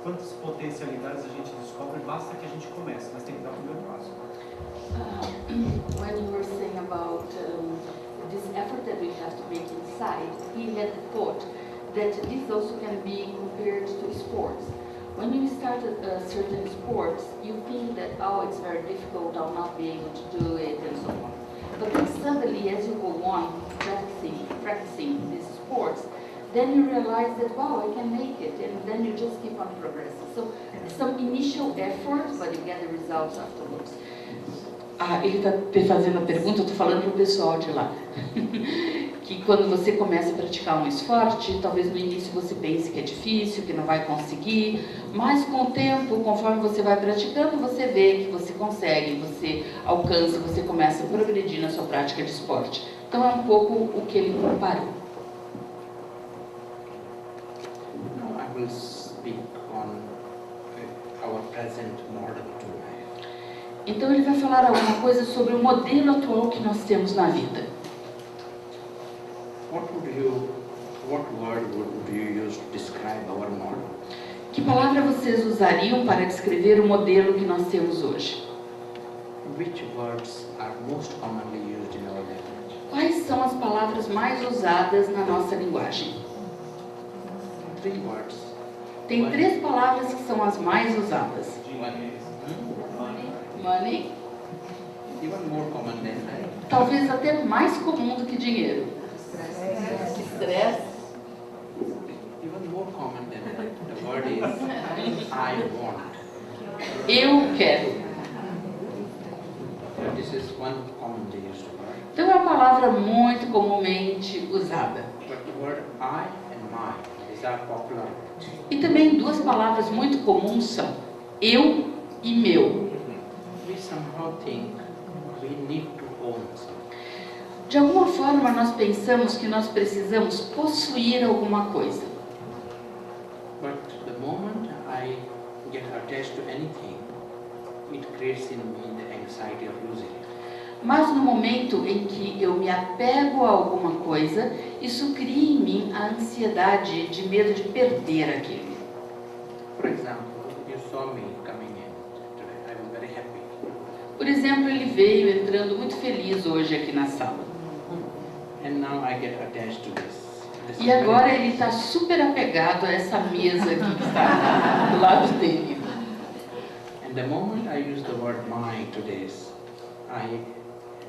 quantas potencialidades a gente descobre, basta que a gente comece, mas tem que dar o primeiro passo. When you were saying about this effort that we have to make inside, he had the thought that this also can be compared to sports. When you start certain sports, you think that, oh, it's very difficult, I'll not be able to do it, and so on. But then suddenly, as you go on practicing these sports, then you realize that, wow, I can make it, and then you just keep on progressing. So, some initial effort, but you get the results afterwards. Ele está fazendo a pergunta, eu estou falando para o pessoal de lá. Que quando você começa a praticar um esporte, talvez no início você pense que é difícil, que não vai conseguir, mas com o tempo, conforme você vai praticando, você vê que você consegue, você alcança, você começa a progredir na sua prática de esporte. Então é um pouco o que ele comparou. Now I will speak on our present model to life. Então ele vai falar alguma coisa sobre o modelo atual que nós temos na vida. What word would you use to describe our model? Que palavra vocês usariam para descrever o modelo que nós temos hoje? Which words are most commonly used in our language? Quais são as palavras mais usadas na nossa linguagem? 3 words. Tem 3 palavras que são as mais usadas. Money, Even more common than that. talvez até mais comum do que dinheiro. Estresse. Even more common than that. The word is I want. Eu quero. This is one commonly used word. Então é uma palavra muito comumente usada. But the word I and my is our popular. E também 2 palavras muito comuns são eu e meu. We somehow think we need to own something. De alguma forma nós pensamos que nós precisamos possuir alguma coisa. But the moment I get attached to anything, it creates in me the anxiety of losing it. Mas no momento em que eu me apego a alguma coisa, isso cria em mim a ansiedade de medo de perder aquilo. For example, you saw me coming in today. I was very happy. Por exemplo, ele veio entrando muito feliz hoje aqui na sala. And now I get attached to this. This E is agora very- ele está super apegado a essa mesa aqui que está do lado dele. And the moment I use the word mine to this,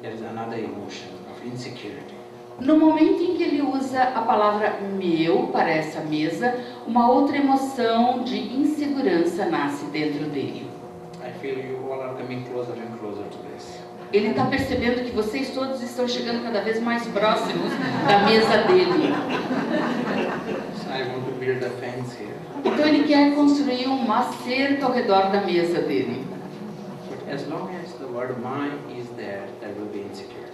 there is another emotion of insecurity. No momento em que ele usa a palavra meu para essa mesa, uma outra emoção de insegurança nasce dentro dele. I feel you all are coming closer and closer to this. Ele está percebendo que vocês todos estão chegando cada vez mais próximos da mesa dele. So I want to build a fence here. Então ele quer construir uma cerca ao redor da mesa dele. But as long as the word my is there will be insecure.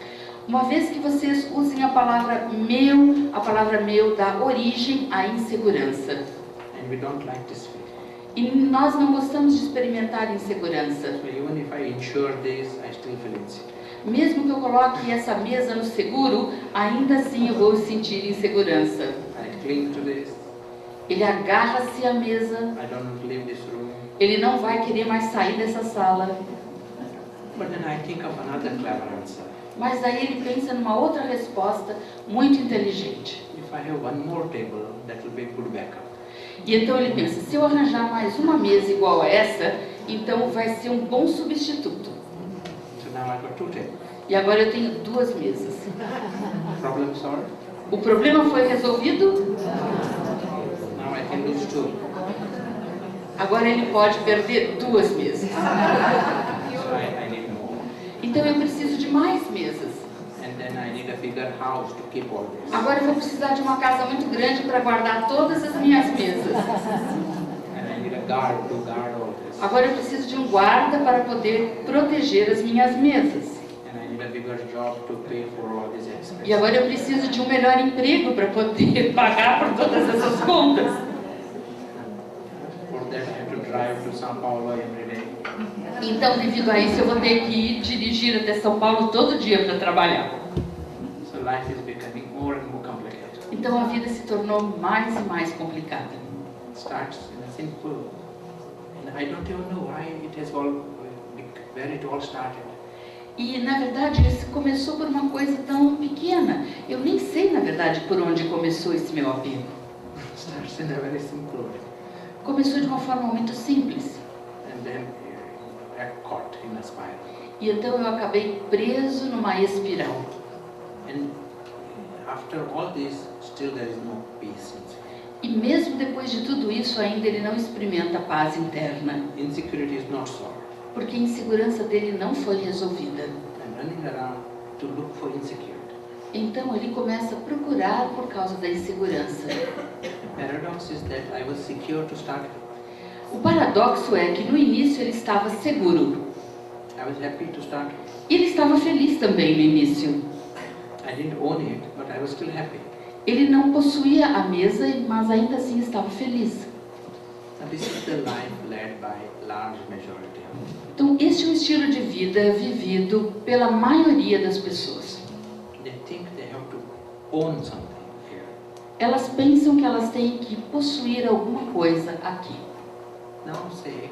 Uma vez que vocês usem a palavra meu dá origem à insegurança. And we don't like this feeling. E nós não gostamos de experimentar insegurança. So even if I insure this, I still feel insecure. Mesmo que eu coloque essa mesa no seguro, ainda assim eu vou sentir insegurança. I cling to this. Ele agarra-se à mesa, I don't want to leave this room. ele não vai querer mais sair dessa sala. But then I think of another clever answer. Mas aí ele pensa numa outra resposta muito inteligente. If I have one more table, that will be a good backup. E então ele pensa, se eu arranjar mais uma mesa igual a essa, então vai ser um bom substituto. So now I've got two tables. E agora eu tenho duas mesas. Problem solved. O problema foi resolvido, Now I can lose two. agora ele pode perder duas mesas. So I need more. Então eu preciso de mais mesas. And then I need a bigger house to keep all this. Agora eu vou precisar de uma casa muito grande para guardar todas as minhas mesas. And I need a guard to guard all this. Agora eu preciso de um guarda para poder proteger as minhas mesas. And I need a bigger job to pay for all these expenses. E agora eu preciso de um melhor emprego para poder pagar por todas essas contas. For that I have to drive to São Paulo every day. Então, devido a isso, eu vou ter que ir dirigir até São Paulo todo dia para trabalhar. So life is becoming more and more complicated. Então a vida se tornou mais e mais complicada. It starts in a simple, and I don't even know why it has all, where it all started. E, na verdade, isso começou por uma coisa tão pequena. Eu nem sei, na verdade, por onde começou esse meu apego. It starts in a very simple way. Começou de uma forma muito simples. And then I got caught in a spiral. E então eu acabei preso numa espiral. And after all this, still there is no peace inside. E mesmo depois de tudo isso, ainda ele não experimenta paz interna. Insecurity is not solved. Porque a insegurança dele não foi resolvida. I'm running around to look for insecurity. Então ele começa a procurar por causa da insegurança. The paradox is that I was secure to start with. O paradoxo é que no início ele estava seguro. I was happy to start with. E ele estava feliz também no início. I didn't own it, but I was still happy. Ele não possuía a mesa, mas ainda assim estava feliz. So this is the life led by large majority. Então este é o estilo de vida vivido pela maioria das pessoas. They think they have to own something here. Elas pensam que elas têm que possuir alguma coisa aqui. Now say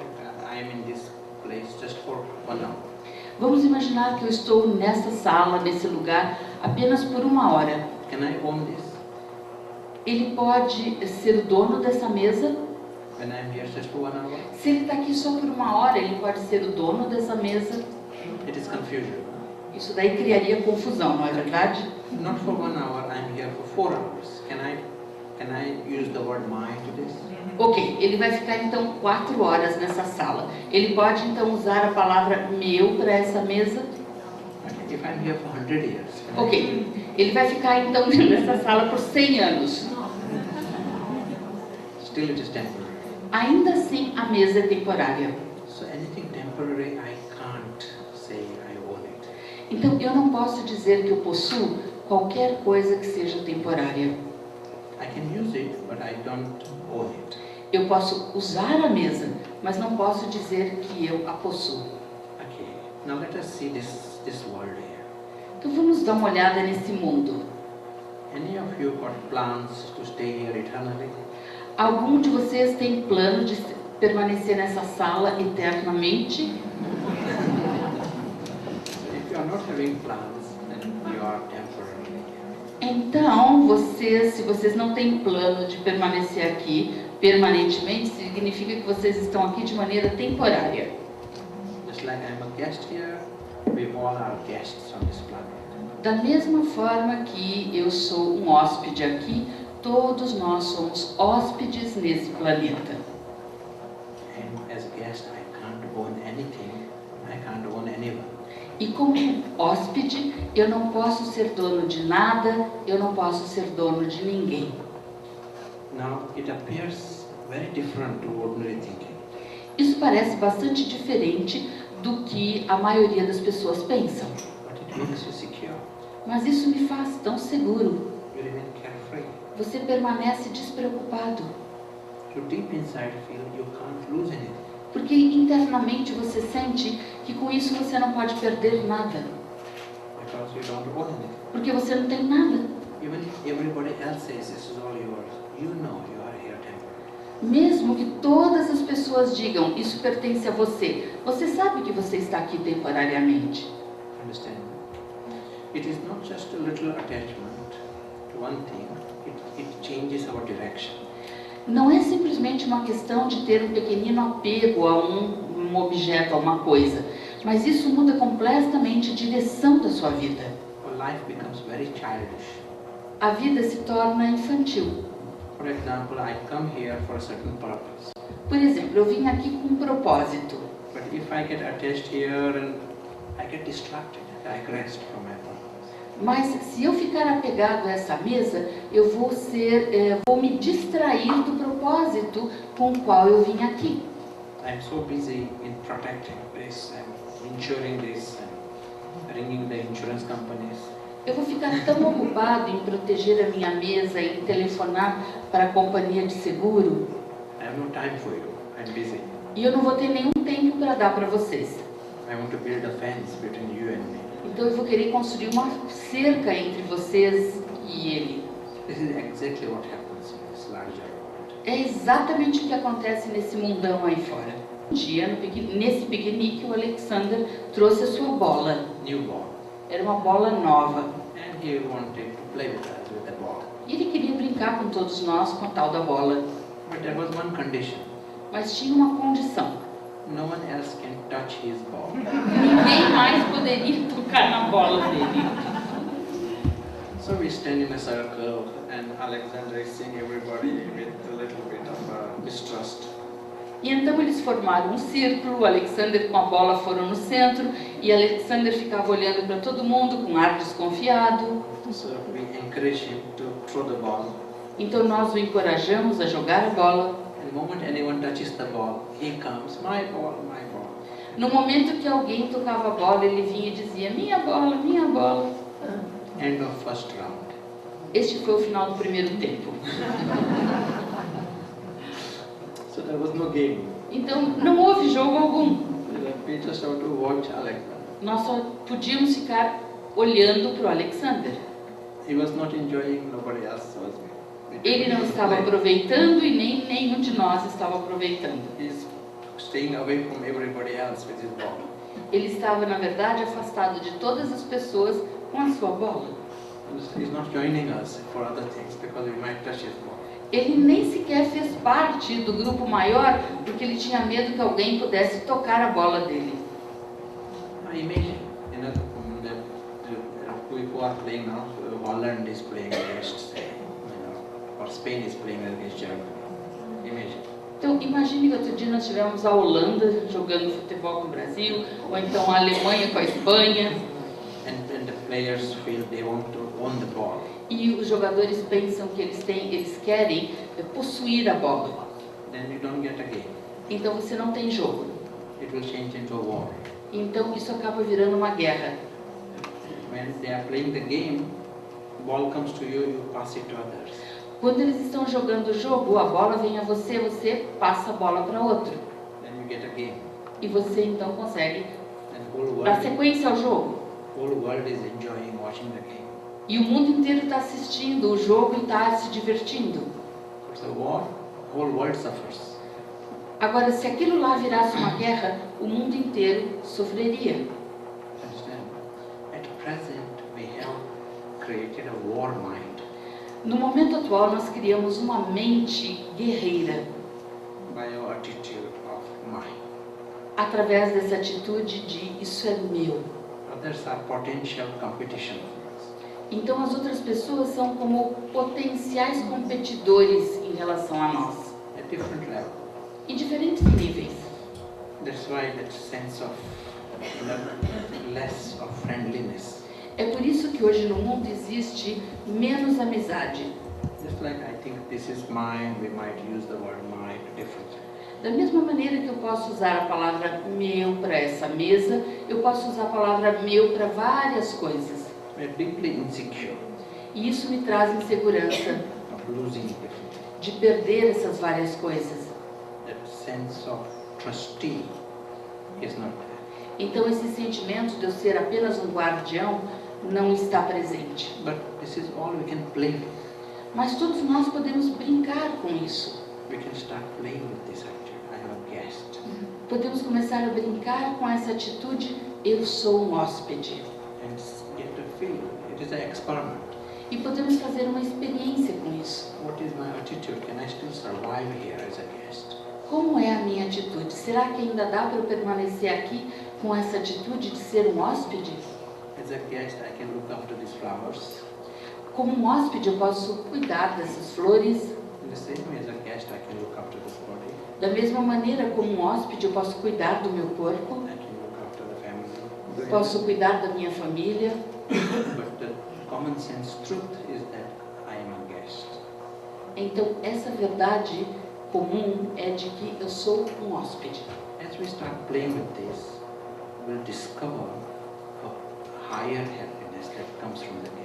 I am in this place just for 1 hour. Vamos imaginar que eu estou nessa sala, nesse lugar, apenas por 1 hora. Can I own this? Ele pode ser o dono dessa mesa. When I am here just for 1 hour? Se ele está aqui só por 1 hora, ele pode ser o dono dessa mesa. It is confusion. Isso daí criaria confusão, não é verdade? Not for 1 hour, I am here for 4 hours. Can I use the word my to this? Ok, ele vai ficar então 4 horas nessa sala. Ele pode então usar a palavra meu para essa mesa? Okay. If I am here for 100 years. Ok, ele vai ficar então nessa sala por 100 anos. Still it is temporary. Ainda assim, a mesa é temporária. So anything temporary, I can't say I own it. Então, eu não posso dizer que eu possuo qualquer coisa que seja temporária. I can use it, but I don't own it. Eu posso usar a mesa, mas não posso dizer que eu a possuo. Okay. Now let us see this world here. Então, vamos dar uma olhada nesse mundo. Any of you got plans to stay here eternally? Algum de vocês tem plano de permanecer nessa sala eternamente? If you are not having plans, then you are temporary. Então, se vocês não têm plano de permanecer aqui permanentemente, significa que vocês estão aqui de maneira temporária. Just like I am a guest here, we all are guests on this planet. Da mesma forma que eu sou um hóspede aqui, todos nós somos hóspedes nesse planeta. And as a guest, I can't own anything. I can't own anyone. E como hóspede, eu não posso ser dono de nada, eu não posso ser dono de ninguém. Now it appears very different to ordinary thinking. Isso parece bastante diferente do que a maioria das pessoas pensam. But it makes you secure. Mas isso me faz tão seguro. You remain carefree. Você permanece despreocupado. You deep inside feel you can't lose anything. Porque internamente você sente que com isso você não pode perder nada. Because you don't own anything. Porque você não tem nada. Even if everybody else says this is all yours, you know you are here temporarily. Mesmo que todas as pessoas digam isso pertence a você, você sabe que você está aqui temporariamente. Understand? It is not just a little attachment to one thing, it changes our direction. Não é simplesmente uma questão de ter um pequenino apego a um objeto, a uma coisa, mas isso muda completamente a direção da sua vida. Our life becomes very childish. A vida se torna infantil. For example, I come here for a certain purpose. Por exemplo, eu vim aqui com um propósito, But if I get attached here and I get distracted, I digress from my purpose. mas se eu ficar apegado a essa mesa, eu vou me distrair do propósito com o qual eu vim aqui. I'm so busy in protecting this and insuring this and ringing the insurance companies. Eu vou ficar tão ocupado em proteger a minha mesa, em telefonar para a companhia de seguro, I have no time for you. I'm busy. e eu não vou ter nenhum tempo para dar para vocês. I want to build a fence between you and me. Então eu vou querer construir uma cerca entre vocês e ele. This is exactly what happens in this larger world. É exatamente o que acontece nesse mundão aí fora. Um dia, nesse piquenique, o Alexander trouxe a sua bola. New ball. Era uma bola nova. And he wanted to play with us with the ball. E ele queria brincar com todos nós com a tal da bola. But there was one condition. Mas tinha uma condição. No one else can touch his ball. Ninguém mais poderia tocar na bola dele. So we stand in a circle and Alexander is seeing everybody with a little bit of mistrust. E então eles formaram um círculo, o Alexander com a bola foram no centro, e Alexander ficava olhando para todo mundo com ar desconfiado. So we encourage him to throw the ball. Então nós o encorajamos a jogar a bola. And the moment anyone touches the ball, he comes, my ball, my ball. No momento que alguém tocava a bola, ele vinha e dizia, minha bola, minha bola. End of first round. Este foi o final do primeiro tempo. So there was no game. Então não houve jogo algum. We just have to watch Alexander. Nós só podíamos ficar olhando para o Alexander. He was not enjoying, nobody else was. Ele não estava aproveitando e nem nenhum de nós estava aproveitando. He's staying away from everybody else with his ball. Ele estava, na verdade, afastado de todas as pessoas com a sua bola. He's not joining us for other things because we might touch his ball. Ele nem sequer fez parte do grupo maior porque ele tinha medo que alguém pudesse tocar a bola dele. Now imagine, who are playing now, Holland is playing against, say, or Spain is playing against Germany. Imagine. Então, imagine que outro dia nós tivemos a Holanda jogando futebol com o Brasil, ou então a Alemanha com a Espanha. And the players feel they want to own the ball. E os jogadores pensam que eles querem possuir a bola. Then you don't get a game. Então você não tem jogo. It will change into a war. Então isso acaba virando uma guerra. When they are playing the game, the ball comes to you, you pass it to others. Quando eles estão jogando o jogo, a bola vem a você, você passa a bola para outro. Then you get a game. E você então consegue And whole dar world, sequência ao jogo. whole world is enjoying watching the game. E o mundo inteiro está assistindo o jogo e está se divertindo. It's a war, whole world suffers. Agora, se aquilo lá virasse uma guerra, o mundo inteiro sofreria. Understand? At present, we have created a war mind No momento atual, nós criamos uma mente guerreira by our attitude of mind. através dessa atitude de isso é meu. Others are potential competition for us. Então as outras pessoas são como potenciais competidores em relação a nós, At different level. em diferentes níveis. That's why that sense of less of friendliness. É por isso que hoje no mundo existe menos amizade. Just like I think this is mine, we might use the word mine differently. Da mesma maneira que eu posso usar a palavra meu para essa mesa, eu posso usar a palavra meu para várias coisas. We're deeply insecure E isso me traz insegurança of losing everything. de perder essas várias coisas. That sense of trustee is not there. Então esse sentimento de eu ser apenas um guardião não está presente. But this is all we can play with. Mas todos nós podemos brincar com isso. We can start playing with this attitude. I have a guest. Podemos começar a brincar com essa atitude, eu sou um hóspede. And get to feel it is an experiment. E podemos fazer uma experiência com isso. What is my attitude? Can I still survive here as a guest? Como é a minha atitude? Será que ainda dá para eu permanecer aqui com essa atitude de ser um hóspede? As a guest, I can look after these flowers. Como um hóspede, eu posso cuidar dessas flores. In the same way, as a guest, I can look after this body. Da mesma maneira, como um hóspede, eu posso cuidar do meu corpo. I can look after the family. Posso cuidar da minha família. But the common sense truth is that I am a guest. Então, essa verdade comum é de que eu sou um hóspede. As we start playing with this, we'll discover a higher happiness that comes from the guest.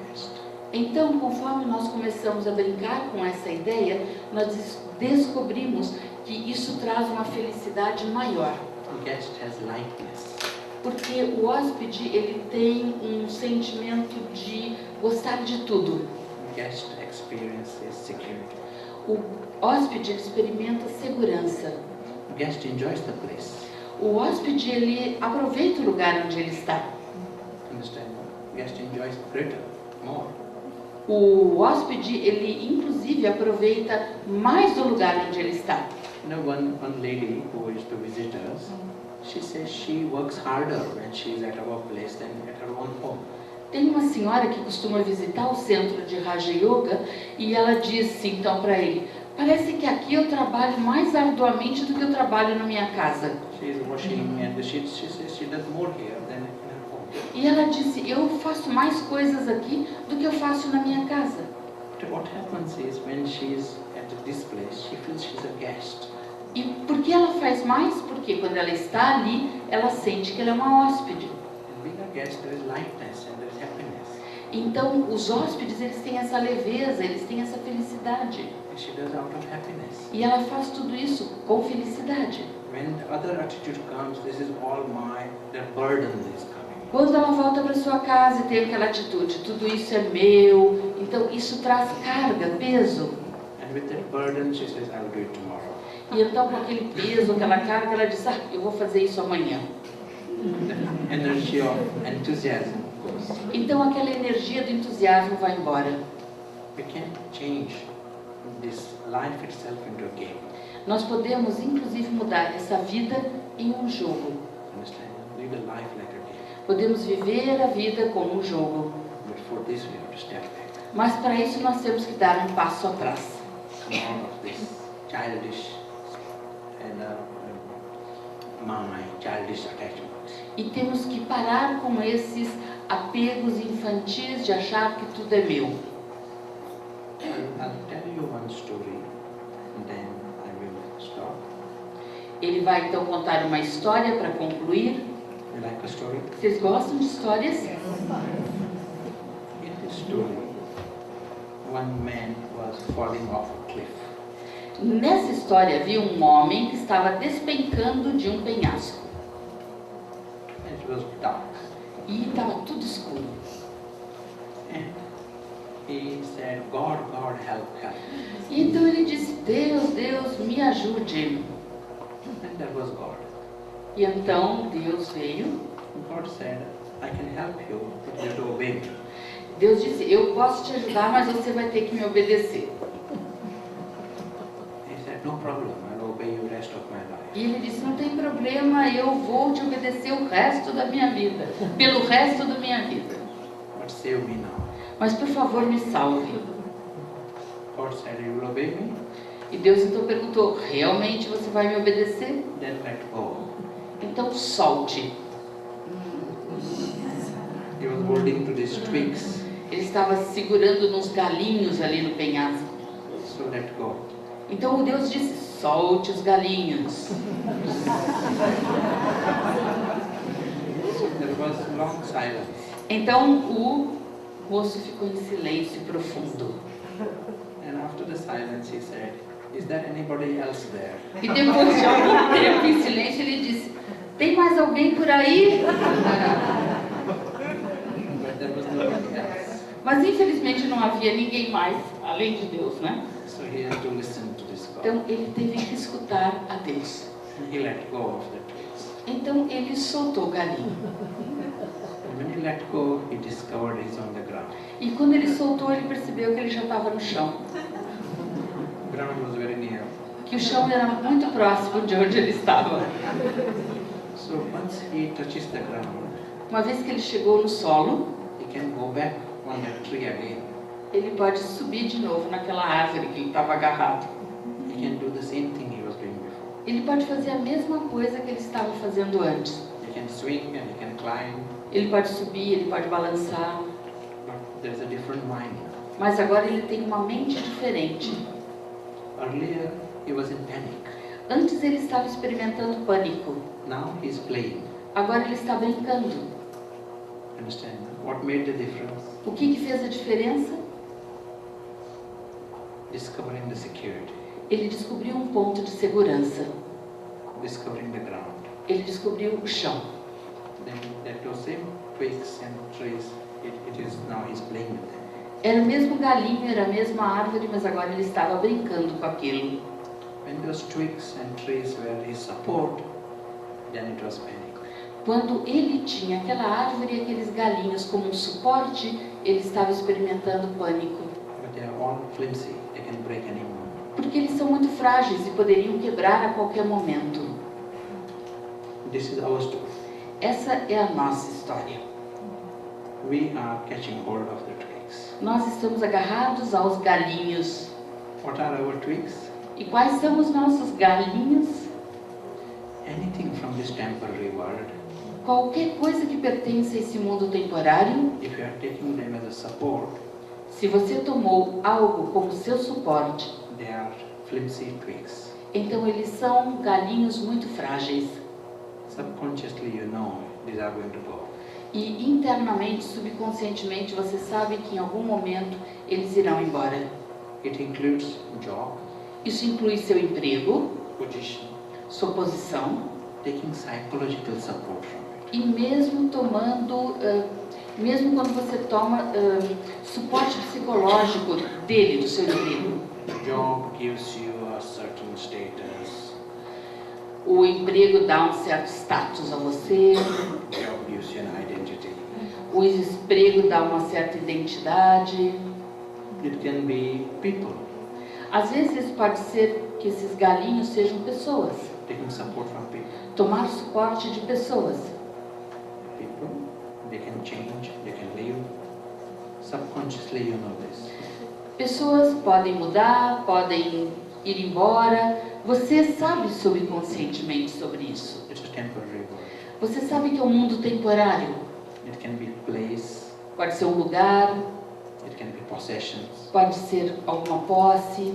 Então, conforme nós começamos a brincar com essa ideia, nós descobrimos que isso traz uma felicidade maior. The guest has lightness. Porque o hóspede, ele tem um sentimento de gostar de tudo. The guest experiences security. O hóspede experimenta segurança. The guest enjoys the place. O hóspede, ele aproveita o lugar onde ele está. Understand? The guest enjoys greater, more. O hóspede, ele inclusive aproveita mais do lugar onde ele está. You know, one lady who used to visit us, she says she works harder when she is at our place than at her own home. Tem uma senhora que costuma visitar o centro de Raja Yoga e ela disse então para ele: parece que aqui eu trabalho mais arduamente do que eu trabalho na minha casa. She is washing and the sheets. She says she does more here than in her home. E ela disse: eu faço mais coisas aqui do que eu faço na minha casa. But what happens is when she is at this place, she feels she's a guest. E por que ela faz mais? Porque quando ela está ali, ela sente que ela é uma hóspede. And being a guest, there is lightness and there is happiness. Então, os hóspedes, eles têm essa leveza, eles têm essa felicidade. And she does out of happiness. E ela faz tudo isso com felicidade. When the other attitude comes, this is all mine. The burden is coming. Quando ela volta para sua casa e tem aquela atitude, tudo isso é meu, então isso traz carga, peso. And with that burden, she says, I will do it tomorrow. E então, com aquele peso, aquela carga, ela diz: ah, eu vou fazer isso amanhã. The energy of enthusiasm goes. Então, aquela energia do entusiasmo vai embora. We can change this life itself into a game. Nós podemos, inclusive, mudar essa vida em um jogo. Understand? Live a life like a game. Podemos viver a vida como um jogo. But for this, we have to step back. Mas, para isso, nós temos que dar um passo atrás. Come out of this childish and my childish attachments. E temos que parar com esses apegos infantis de achar que tudo é meu. I'll tell you one story and then I will stop. Ele vai então contar uma história para concluir. You like a story? Vocês gostam de histórias? In this story, one man was falling off a cliff. Nessa história havia um homem que estava despencando de um penhasco. And it was dark. E estava tudo escuro. And he said, God, God, help, help. E então ele disse: Deus, Deus, me ajude. And that was God. E então Deus veio. God said, I can help you, but you have to obey me. Deus disse: eu posso te ajudar, mas você vai ter que me obedecer. He said, no problem, I'll obey you the rest of my life. E ele disse: não tem problema, eu vou te obedecer o resto da minha vida, pelo resto da minha vida. But save me now. Mas por favor, me salve. God said, you will obey me? E Deus então perguntou: realmente você vai me obedecer? Then let go. Então solte. holding to these twigs. Ele estava segurando nos galinhos ali no penhasco. So let go. Então o Deus disse, solte os galinhos. So there was long silence. Então o moço ficou em silêncio profundo. And after the silence he said, is there anybody else there? E depois de algum tempo em silêncio ele disse, tem mais alguém por aí? But there was nobody else. Mas infelizmente não havia ninguém mais, além de Deus, né? So he had to listen to this God. Então ele teve que escutar a Deus. And he let go of the twigs. Então ele soltou o galinho. And when he let go, he discovered he's on the ground. E quando ele soltou, ele percebeu que ele já estava no chão. The ground was very near. Que o chão era muito próximo de onde ele estava. So once he touches the ground, Uma vez que ele chegou no solo, he can go back on that tree again. ele pode subir de novo naquela árvore que ele estava agarrado. He can do the same thing he was doing before. Ele pode fazer a mesma coisa que ele estava fazendo antes. He can swing and he can climb, Ele pode subir, ele pode balançar. but there's a different mind. Mas agora ele tem uma mente diferente. Earlier, he was in panic. Antes ele estava experimentando pânico. Now he's playing. Agora ele está brincando. Understand? What made the difference? O que fez a diferença? Discovering the security, Ele descobriu um ponto de segurança. discovering the ground. Ele descobriu o chão. Then that those same twigs and trees, it is now he's playing with them. Era o mesmo galinho, era a mesma árvore, mas agora ele estava brincando com aquilo. When those twigs and trees were his support, then it was panic. Quando ele tinha aquela árvore e aqueles galinhos como um suporte, ele estava experimentando pânico. But they are all flimsy, they can break any moment. Porque eles são muito frágeis e poderiam quebrar a qualquer momento. This is our story. Essa é a nossa história. We are catching hold of the twigs. Nós estamos agarrados aos galinhos. What are our twigs? E quais são os nossos galinhos? Anything from this temporary world. Qualquer coisa que pertence a esse mundo temporário, If you are taking them as a support, se você tomou algo como seu suporte, they are flimsy twigs. então eles são galinhos muito frágeis. Subconsciously you know these are going to go. E internamente, subconscientemente, você sabe que em algum momento eles irão embora. It includes job, Isso inclui seu emprego, position, sua posição, taking psychological support from it. e mesmo tomando, mesmo quando você toma suporte psicológico dele, do seu emprego. Job gives you a certain status. O emprego dá um certo status a você, Job gives you an identity. o emprego dá uma certa identidade. It can be people Às vezes pode ser que esses galinhos sejam pessoas, taking support from people. tomar suporte de pessoas. People, they can change, they can leave. Subconsciously you know this. Pessoas podem mudar, podem ir embora. Você sabe subconscientemente sobre isso. It's a temporary world. Você sabe que é um mundo temporário. It can be place, Pode ser um lugar, it can be possessions. pode ser alguma posse.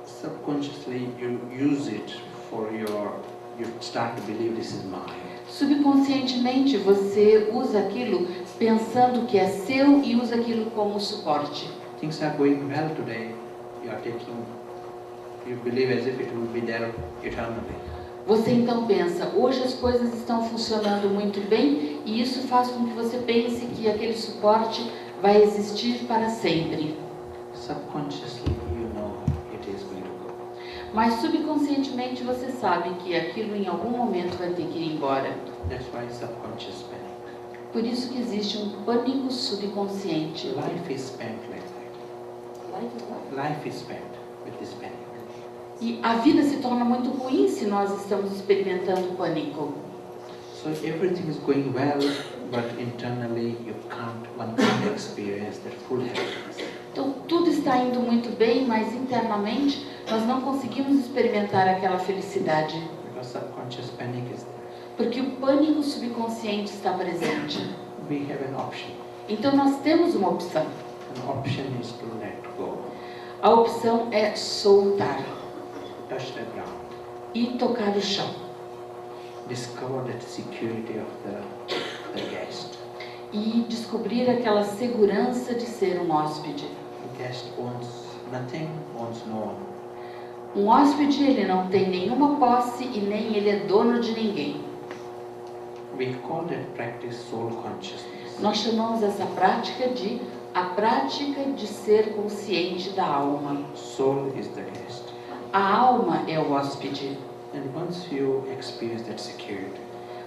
Subconsciously you use it for you start to believe this is mine. Subconscientemente você usa aquilo pensando que é seu e usa aquilo como suporte. Things are going well today, you believe as if it will be there eternally. Você então pensa, hoje as coisas estão funcionando muito bem e isso faz com que você pense que aquele suporte vai existir para sempre. Subconsciously you know it is going to go. Mas subconscientemente você sabe que aquilo em algum momento vai ter que ir embora. That's why subconscious panic. Por isso que existe um pânico subconsciente. Life is spent like that. Life is spent with this panic. E a vida se torna muito ruim se nós estamos experimentando pânico. So everything is going well, but internally one can't experience that full happiness. Então tudo está indo muito bem, mas internamente nós não conseguimos experimentar aquela felicidade. Because subconscious panic is there. Porque o pânico subconsciente está presente. We have an option. Então nós temos uma opção. An option is to let go, A opção é soltar touch the ground, e tocar o chão. discover that security of the guest. E descobrir aquela segurança de ser um hóspede. The guest owns nothing, owns no one. Um hóspede, ele não tem nenhuma posse e nem ele é dono de ninguém. We call that practice soul consciousness. Nós chamamos essa prática de a prática de ser consciente da alma. Soul is the guest. A alma é o hóspede. And once you experience that security,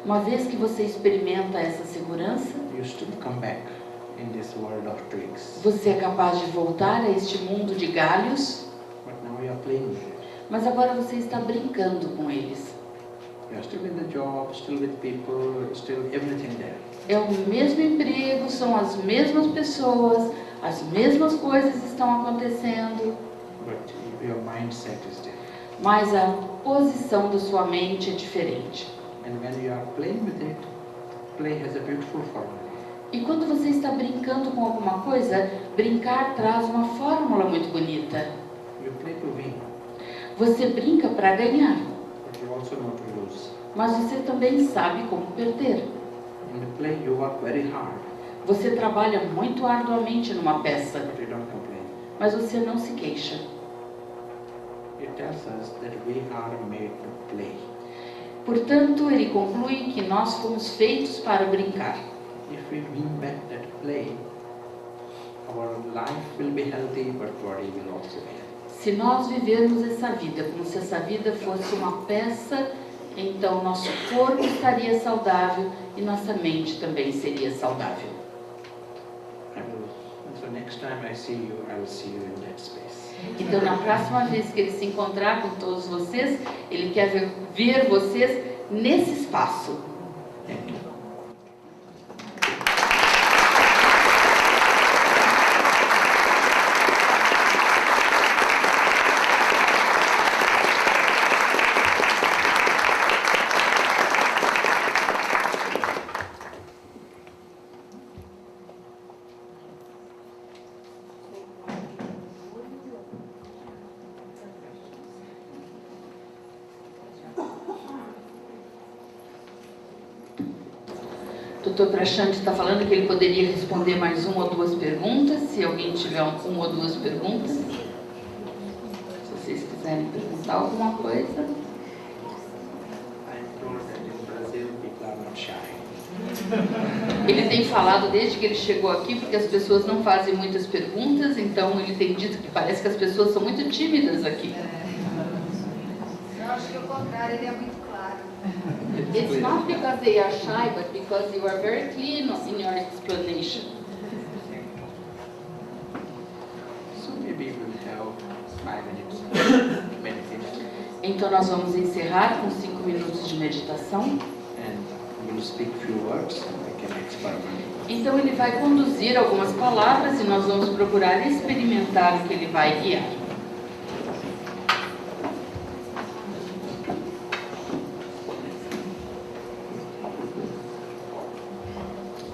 Uma vez que você experimenta essa segurança, you still come back in this world of twigs. você é capaz de voltar a este mundo de galhos, But now you are playing with it. mas agora você está brincando com eles. You are still in the job, still with people, still everything there. É o mesmo emprego, são as mesmas pessoas, as mesmas coisas estão acontecendo, But your mindset is there. mas a posição da sua mente é diferente. And when you are playing with it, play has a beautiful formula. E quando você está brincando com alguma coisa, brincar traz uma fórmula muito bonita. You play to win, Você brinca para ganhar, but you also know to lose. mas você também sabe como perder. In the play, you work very hard, Você trabalha muito arduamente numa peça, but you don't complain. mas você não se queixa. It tells us that we are made to play. Portanto, ele conclui que nós fomos feitos para brincar. If we win back that play, our life will be healthy, but body will also be healthy. Se nós vivermos essa vida como se essa vida fosse uma peça, então nosso corpo estaria saudável e nossa mente também seria saudável. So next time I see you, I will see you in that space. Então, na próxima vez que ele se encontrar com todos vocês, ele quer ver vocês nesse espaço. Thank you. Dr. Prashant está falando que ele poderia responder mais uma ou duas perguntas, se alguém tiver uma ou duas perguntas. Se vocês quiserem perguntar alguma coisa. I'm told that in Brazil people are not shy. Ele tem falado desde que ele chegou aqui, porque as pessoas não fazem muitas perguntas, então ele tem dito que parece que as pessoas são muito tímidas aqui. Eu acho que o contrário, ele é muito claro. It's not because they are shy, but because you are very clear in your explanation. So maybe we'll have 5 minutes meditation Então nós vamos encerrar com 5 minutos de meditação. and we'll speak few words and we can experiment. Então ele vai conduzir algumas palavras e nós vamos procurar experimentar o que ele vai guiar.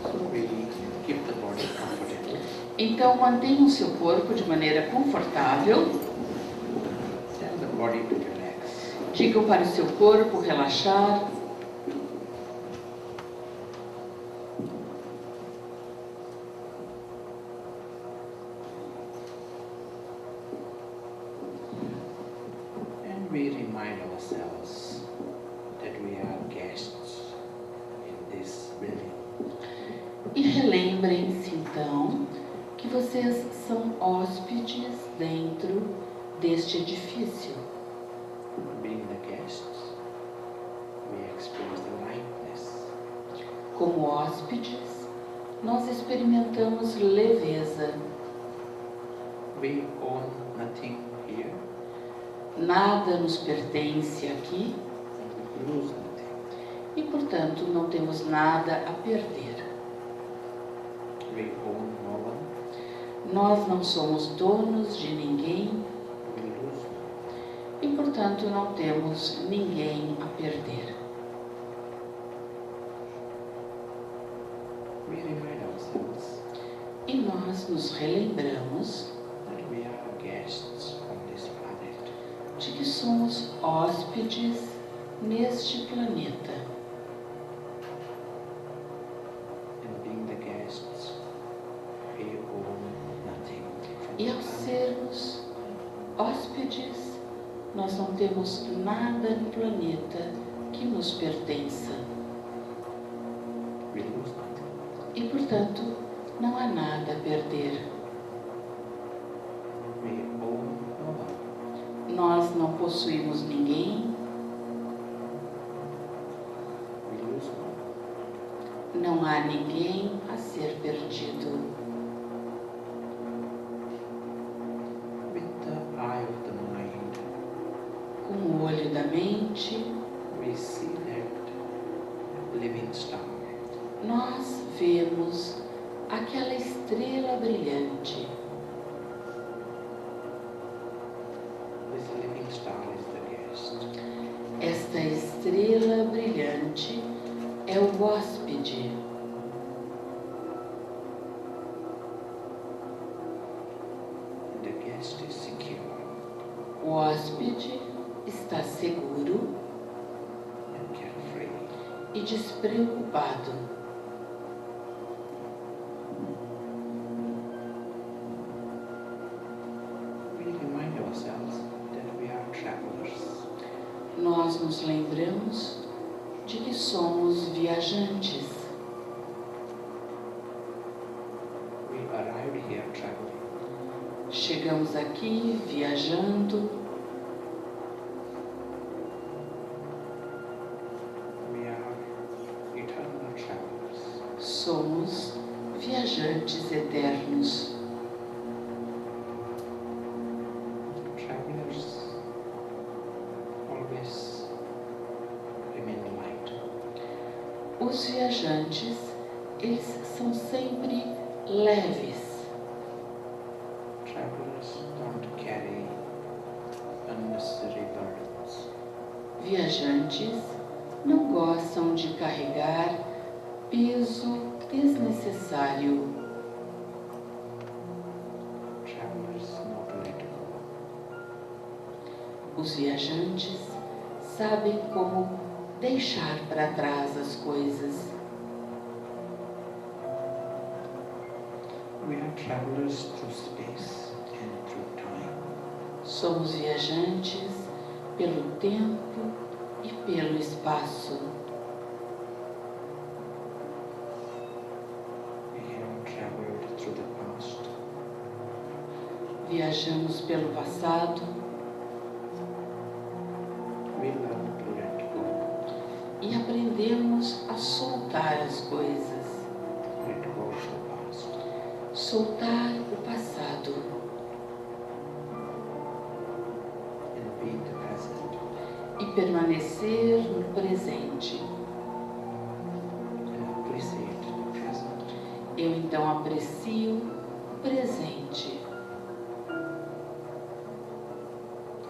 So we keep the body comfortable. Então mantenha o seu corpo de maneira confortável. Tell the body to relax. Digam para o seu corpo relaxar. And we remind ourselves that we are guests in this building. E relembrem-se então que vocês são hóspedes dentro deste edifício. Being the guests, we experience the lightness. Como hóspedes, nós experimentamos leveza. We own nothing here Nada nos pertence aqui and we lose nothing. e, portanto, não temos nada a perder. We own no one, Nós não somos donos de ninguém we lose nothing. e, portanto, não temos ninguém a perder. We remind ourselves E nós nos relembramos that we are guests on this planet. de que somos hóspedes neste planeta. And being the guests, we own nothing from E the ao planet. sermos hóspedes, nós não temos nada no planeta que nos pertença. We lose nothing. E, portanto, não há nada a perder. We own no one. Nós não possuímos ninguém, We lose no one. não há ninguém a ser perdido. With the eye of the mind, Com o olho da mente, we see that living star. nós vemos aquela estrela brilhante. This living star is the guest. Esta estrela brilhante é o hóspede. And the guest is secure O hóspede está seguro and carefree. e despreocupado. We remind ourselves that we are travelers. Nós nos lembramos de que somos viajantes. We arrived here traveling. Chegamos aqui viajando. We are eternal travelers. Somos viajantes eternos. Travelers always remain light. Os viajantes, eles são sempre leves. Travelers don't carry unnecessary burdens. Viajantes não gostam de carregar peso desnecessário. Travelers know to let go. Os viajantes sabem como deixar para trás as coisas. We are travelers through space and through time. Somos viajantes pelo tempo e pelo espaço. We have traveled through the past. Viajamos pelo passado We learn to let go. e aprendemos a soltar as coisas. Let go of the past. Soltar o passado And be in the present. e permanecer no presente. And appreciate the present. Eu então aprecio o presente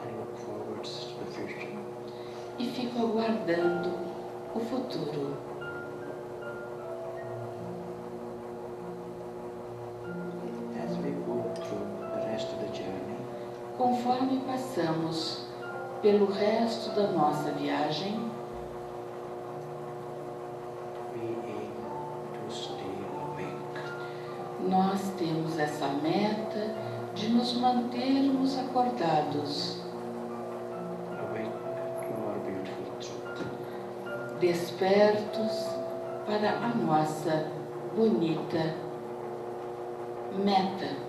And look forwards to the future. e fico aguardando o futuro. As we go through the rest of the journey, Conforme passamos pelo resto da nossa viagem, we aim to stay awake. nós temos essa meta de nos mantermos acordados, Awake to our beautiful truth. despertos para a nossa bonita meta.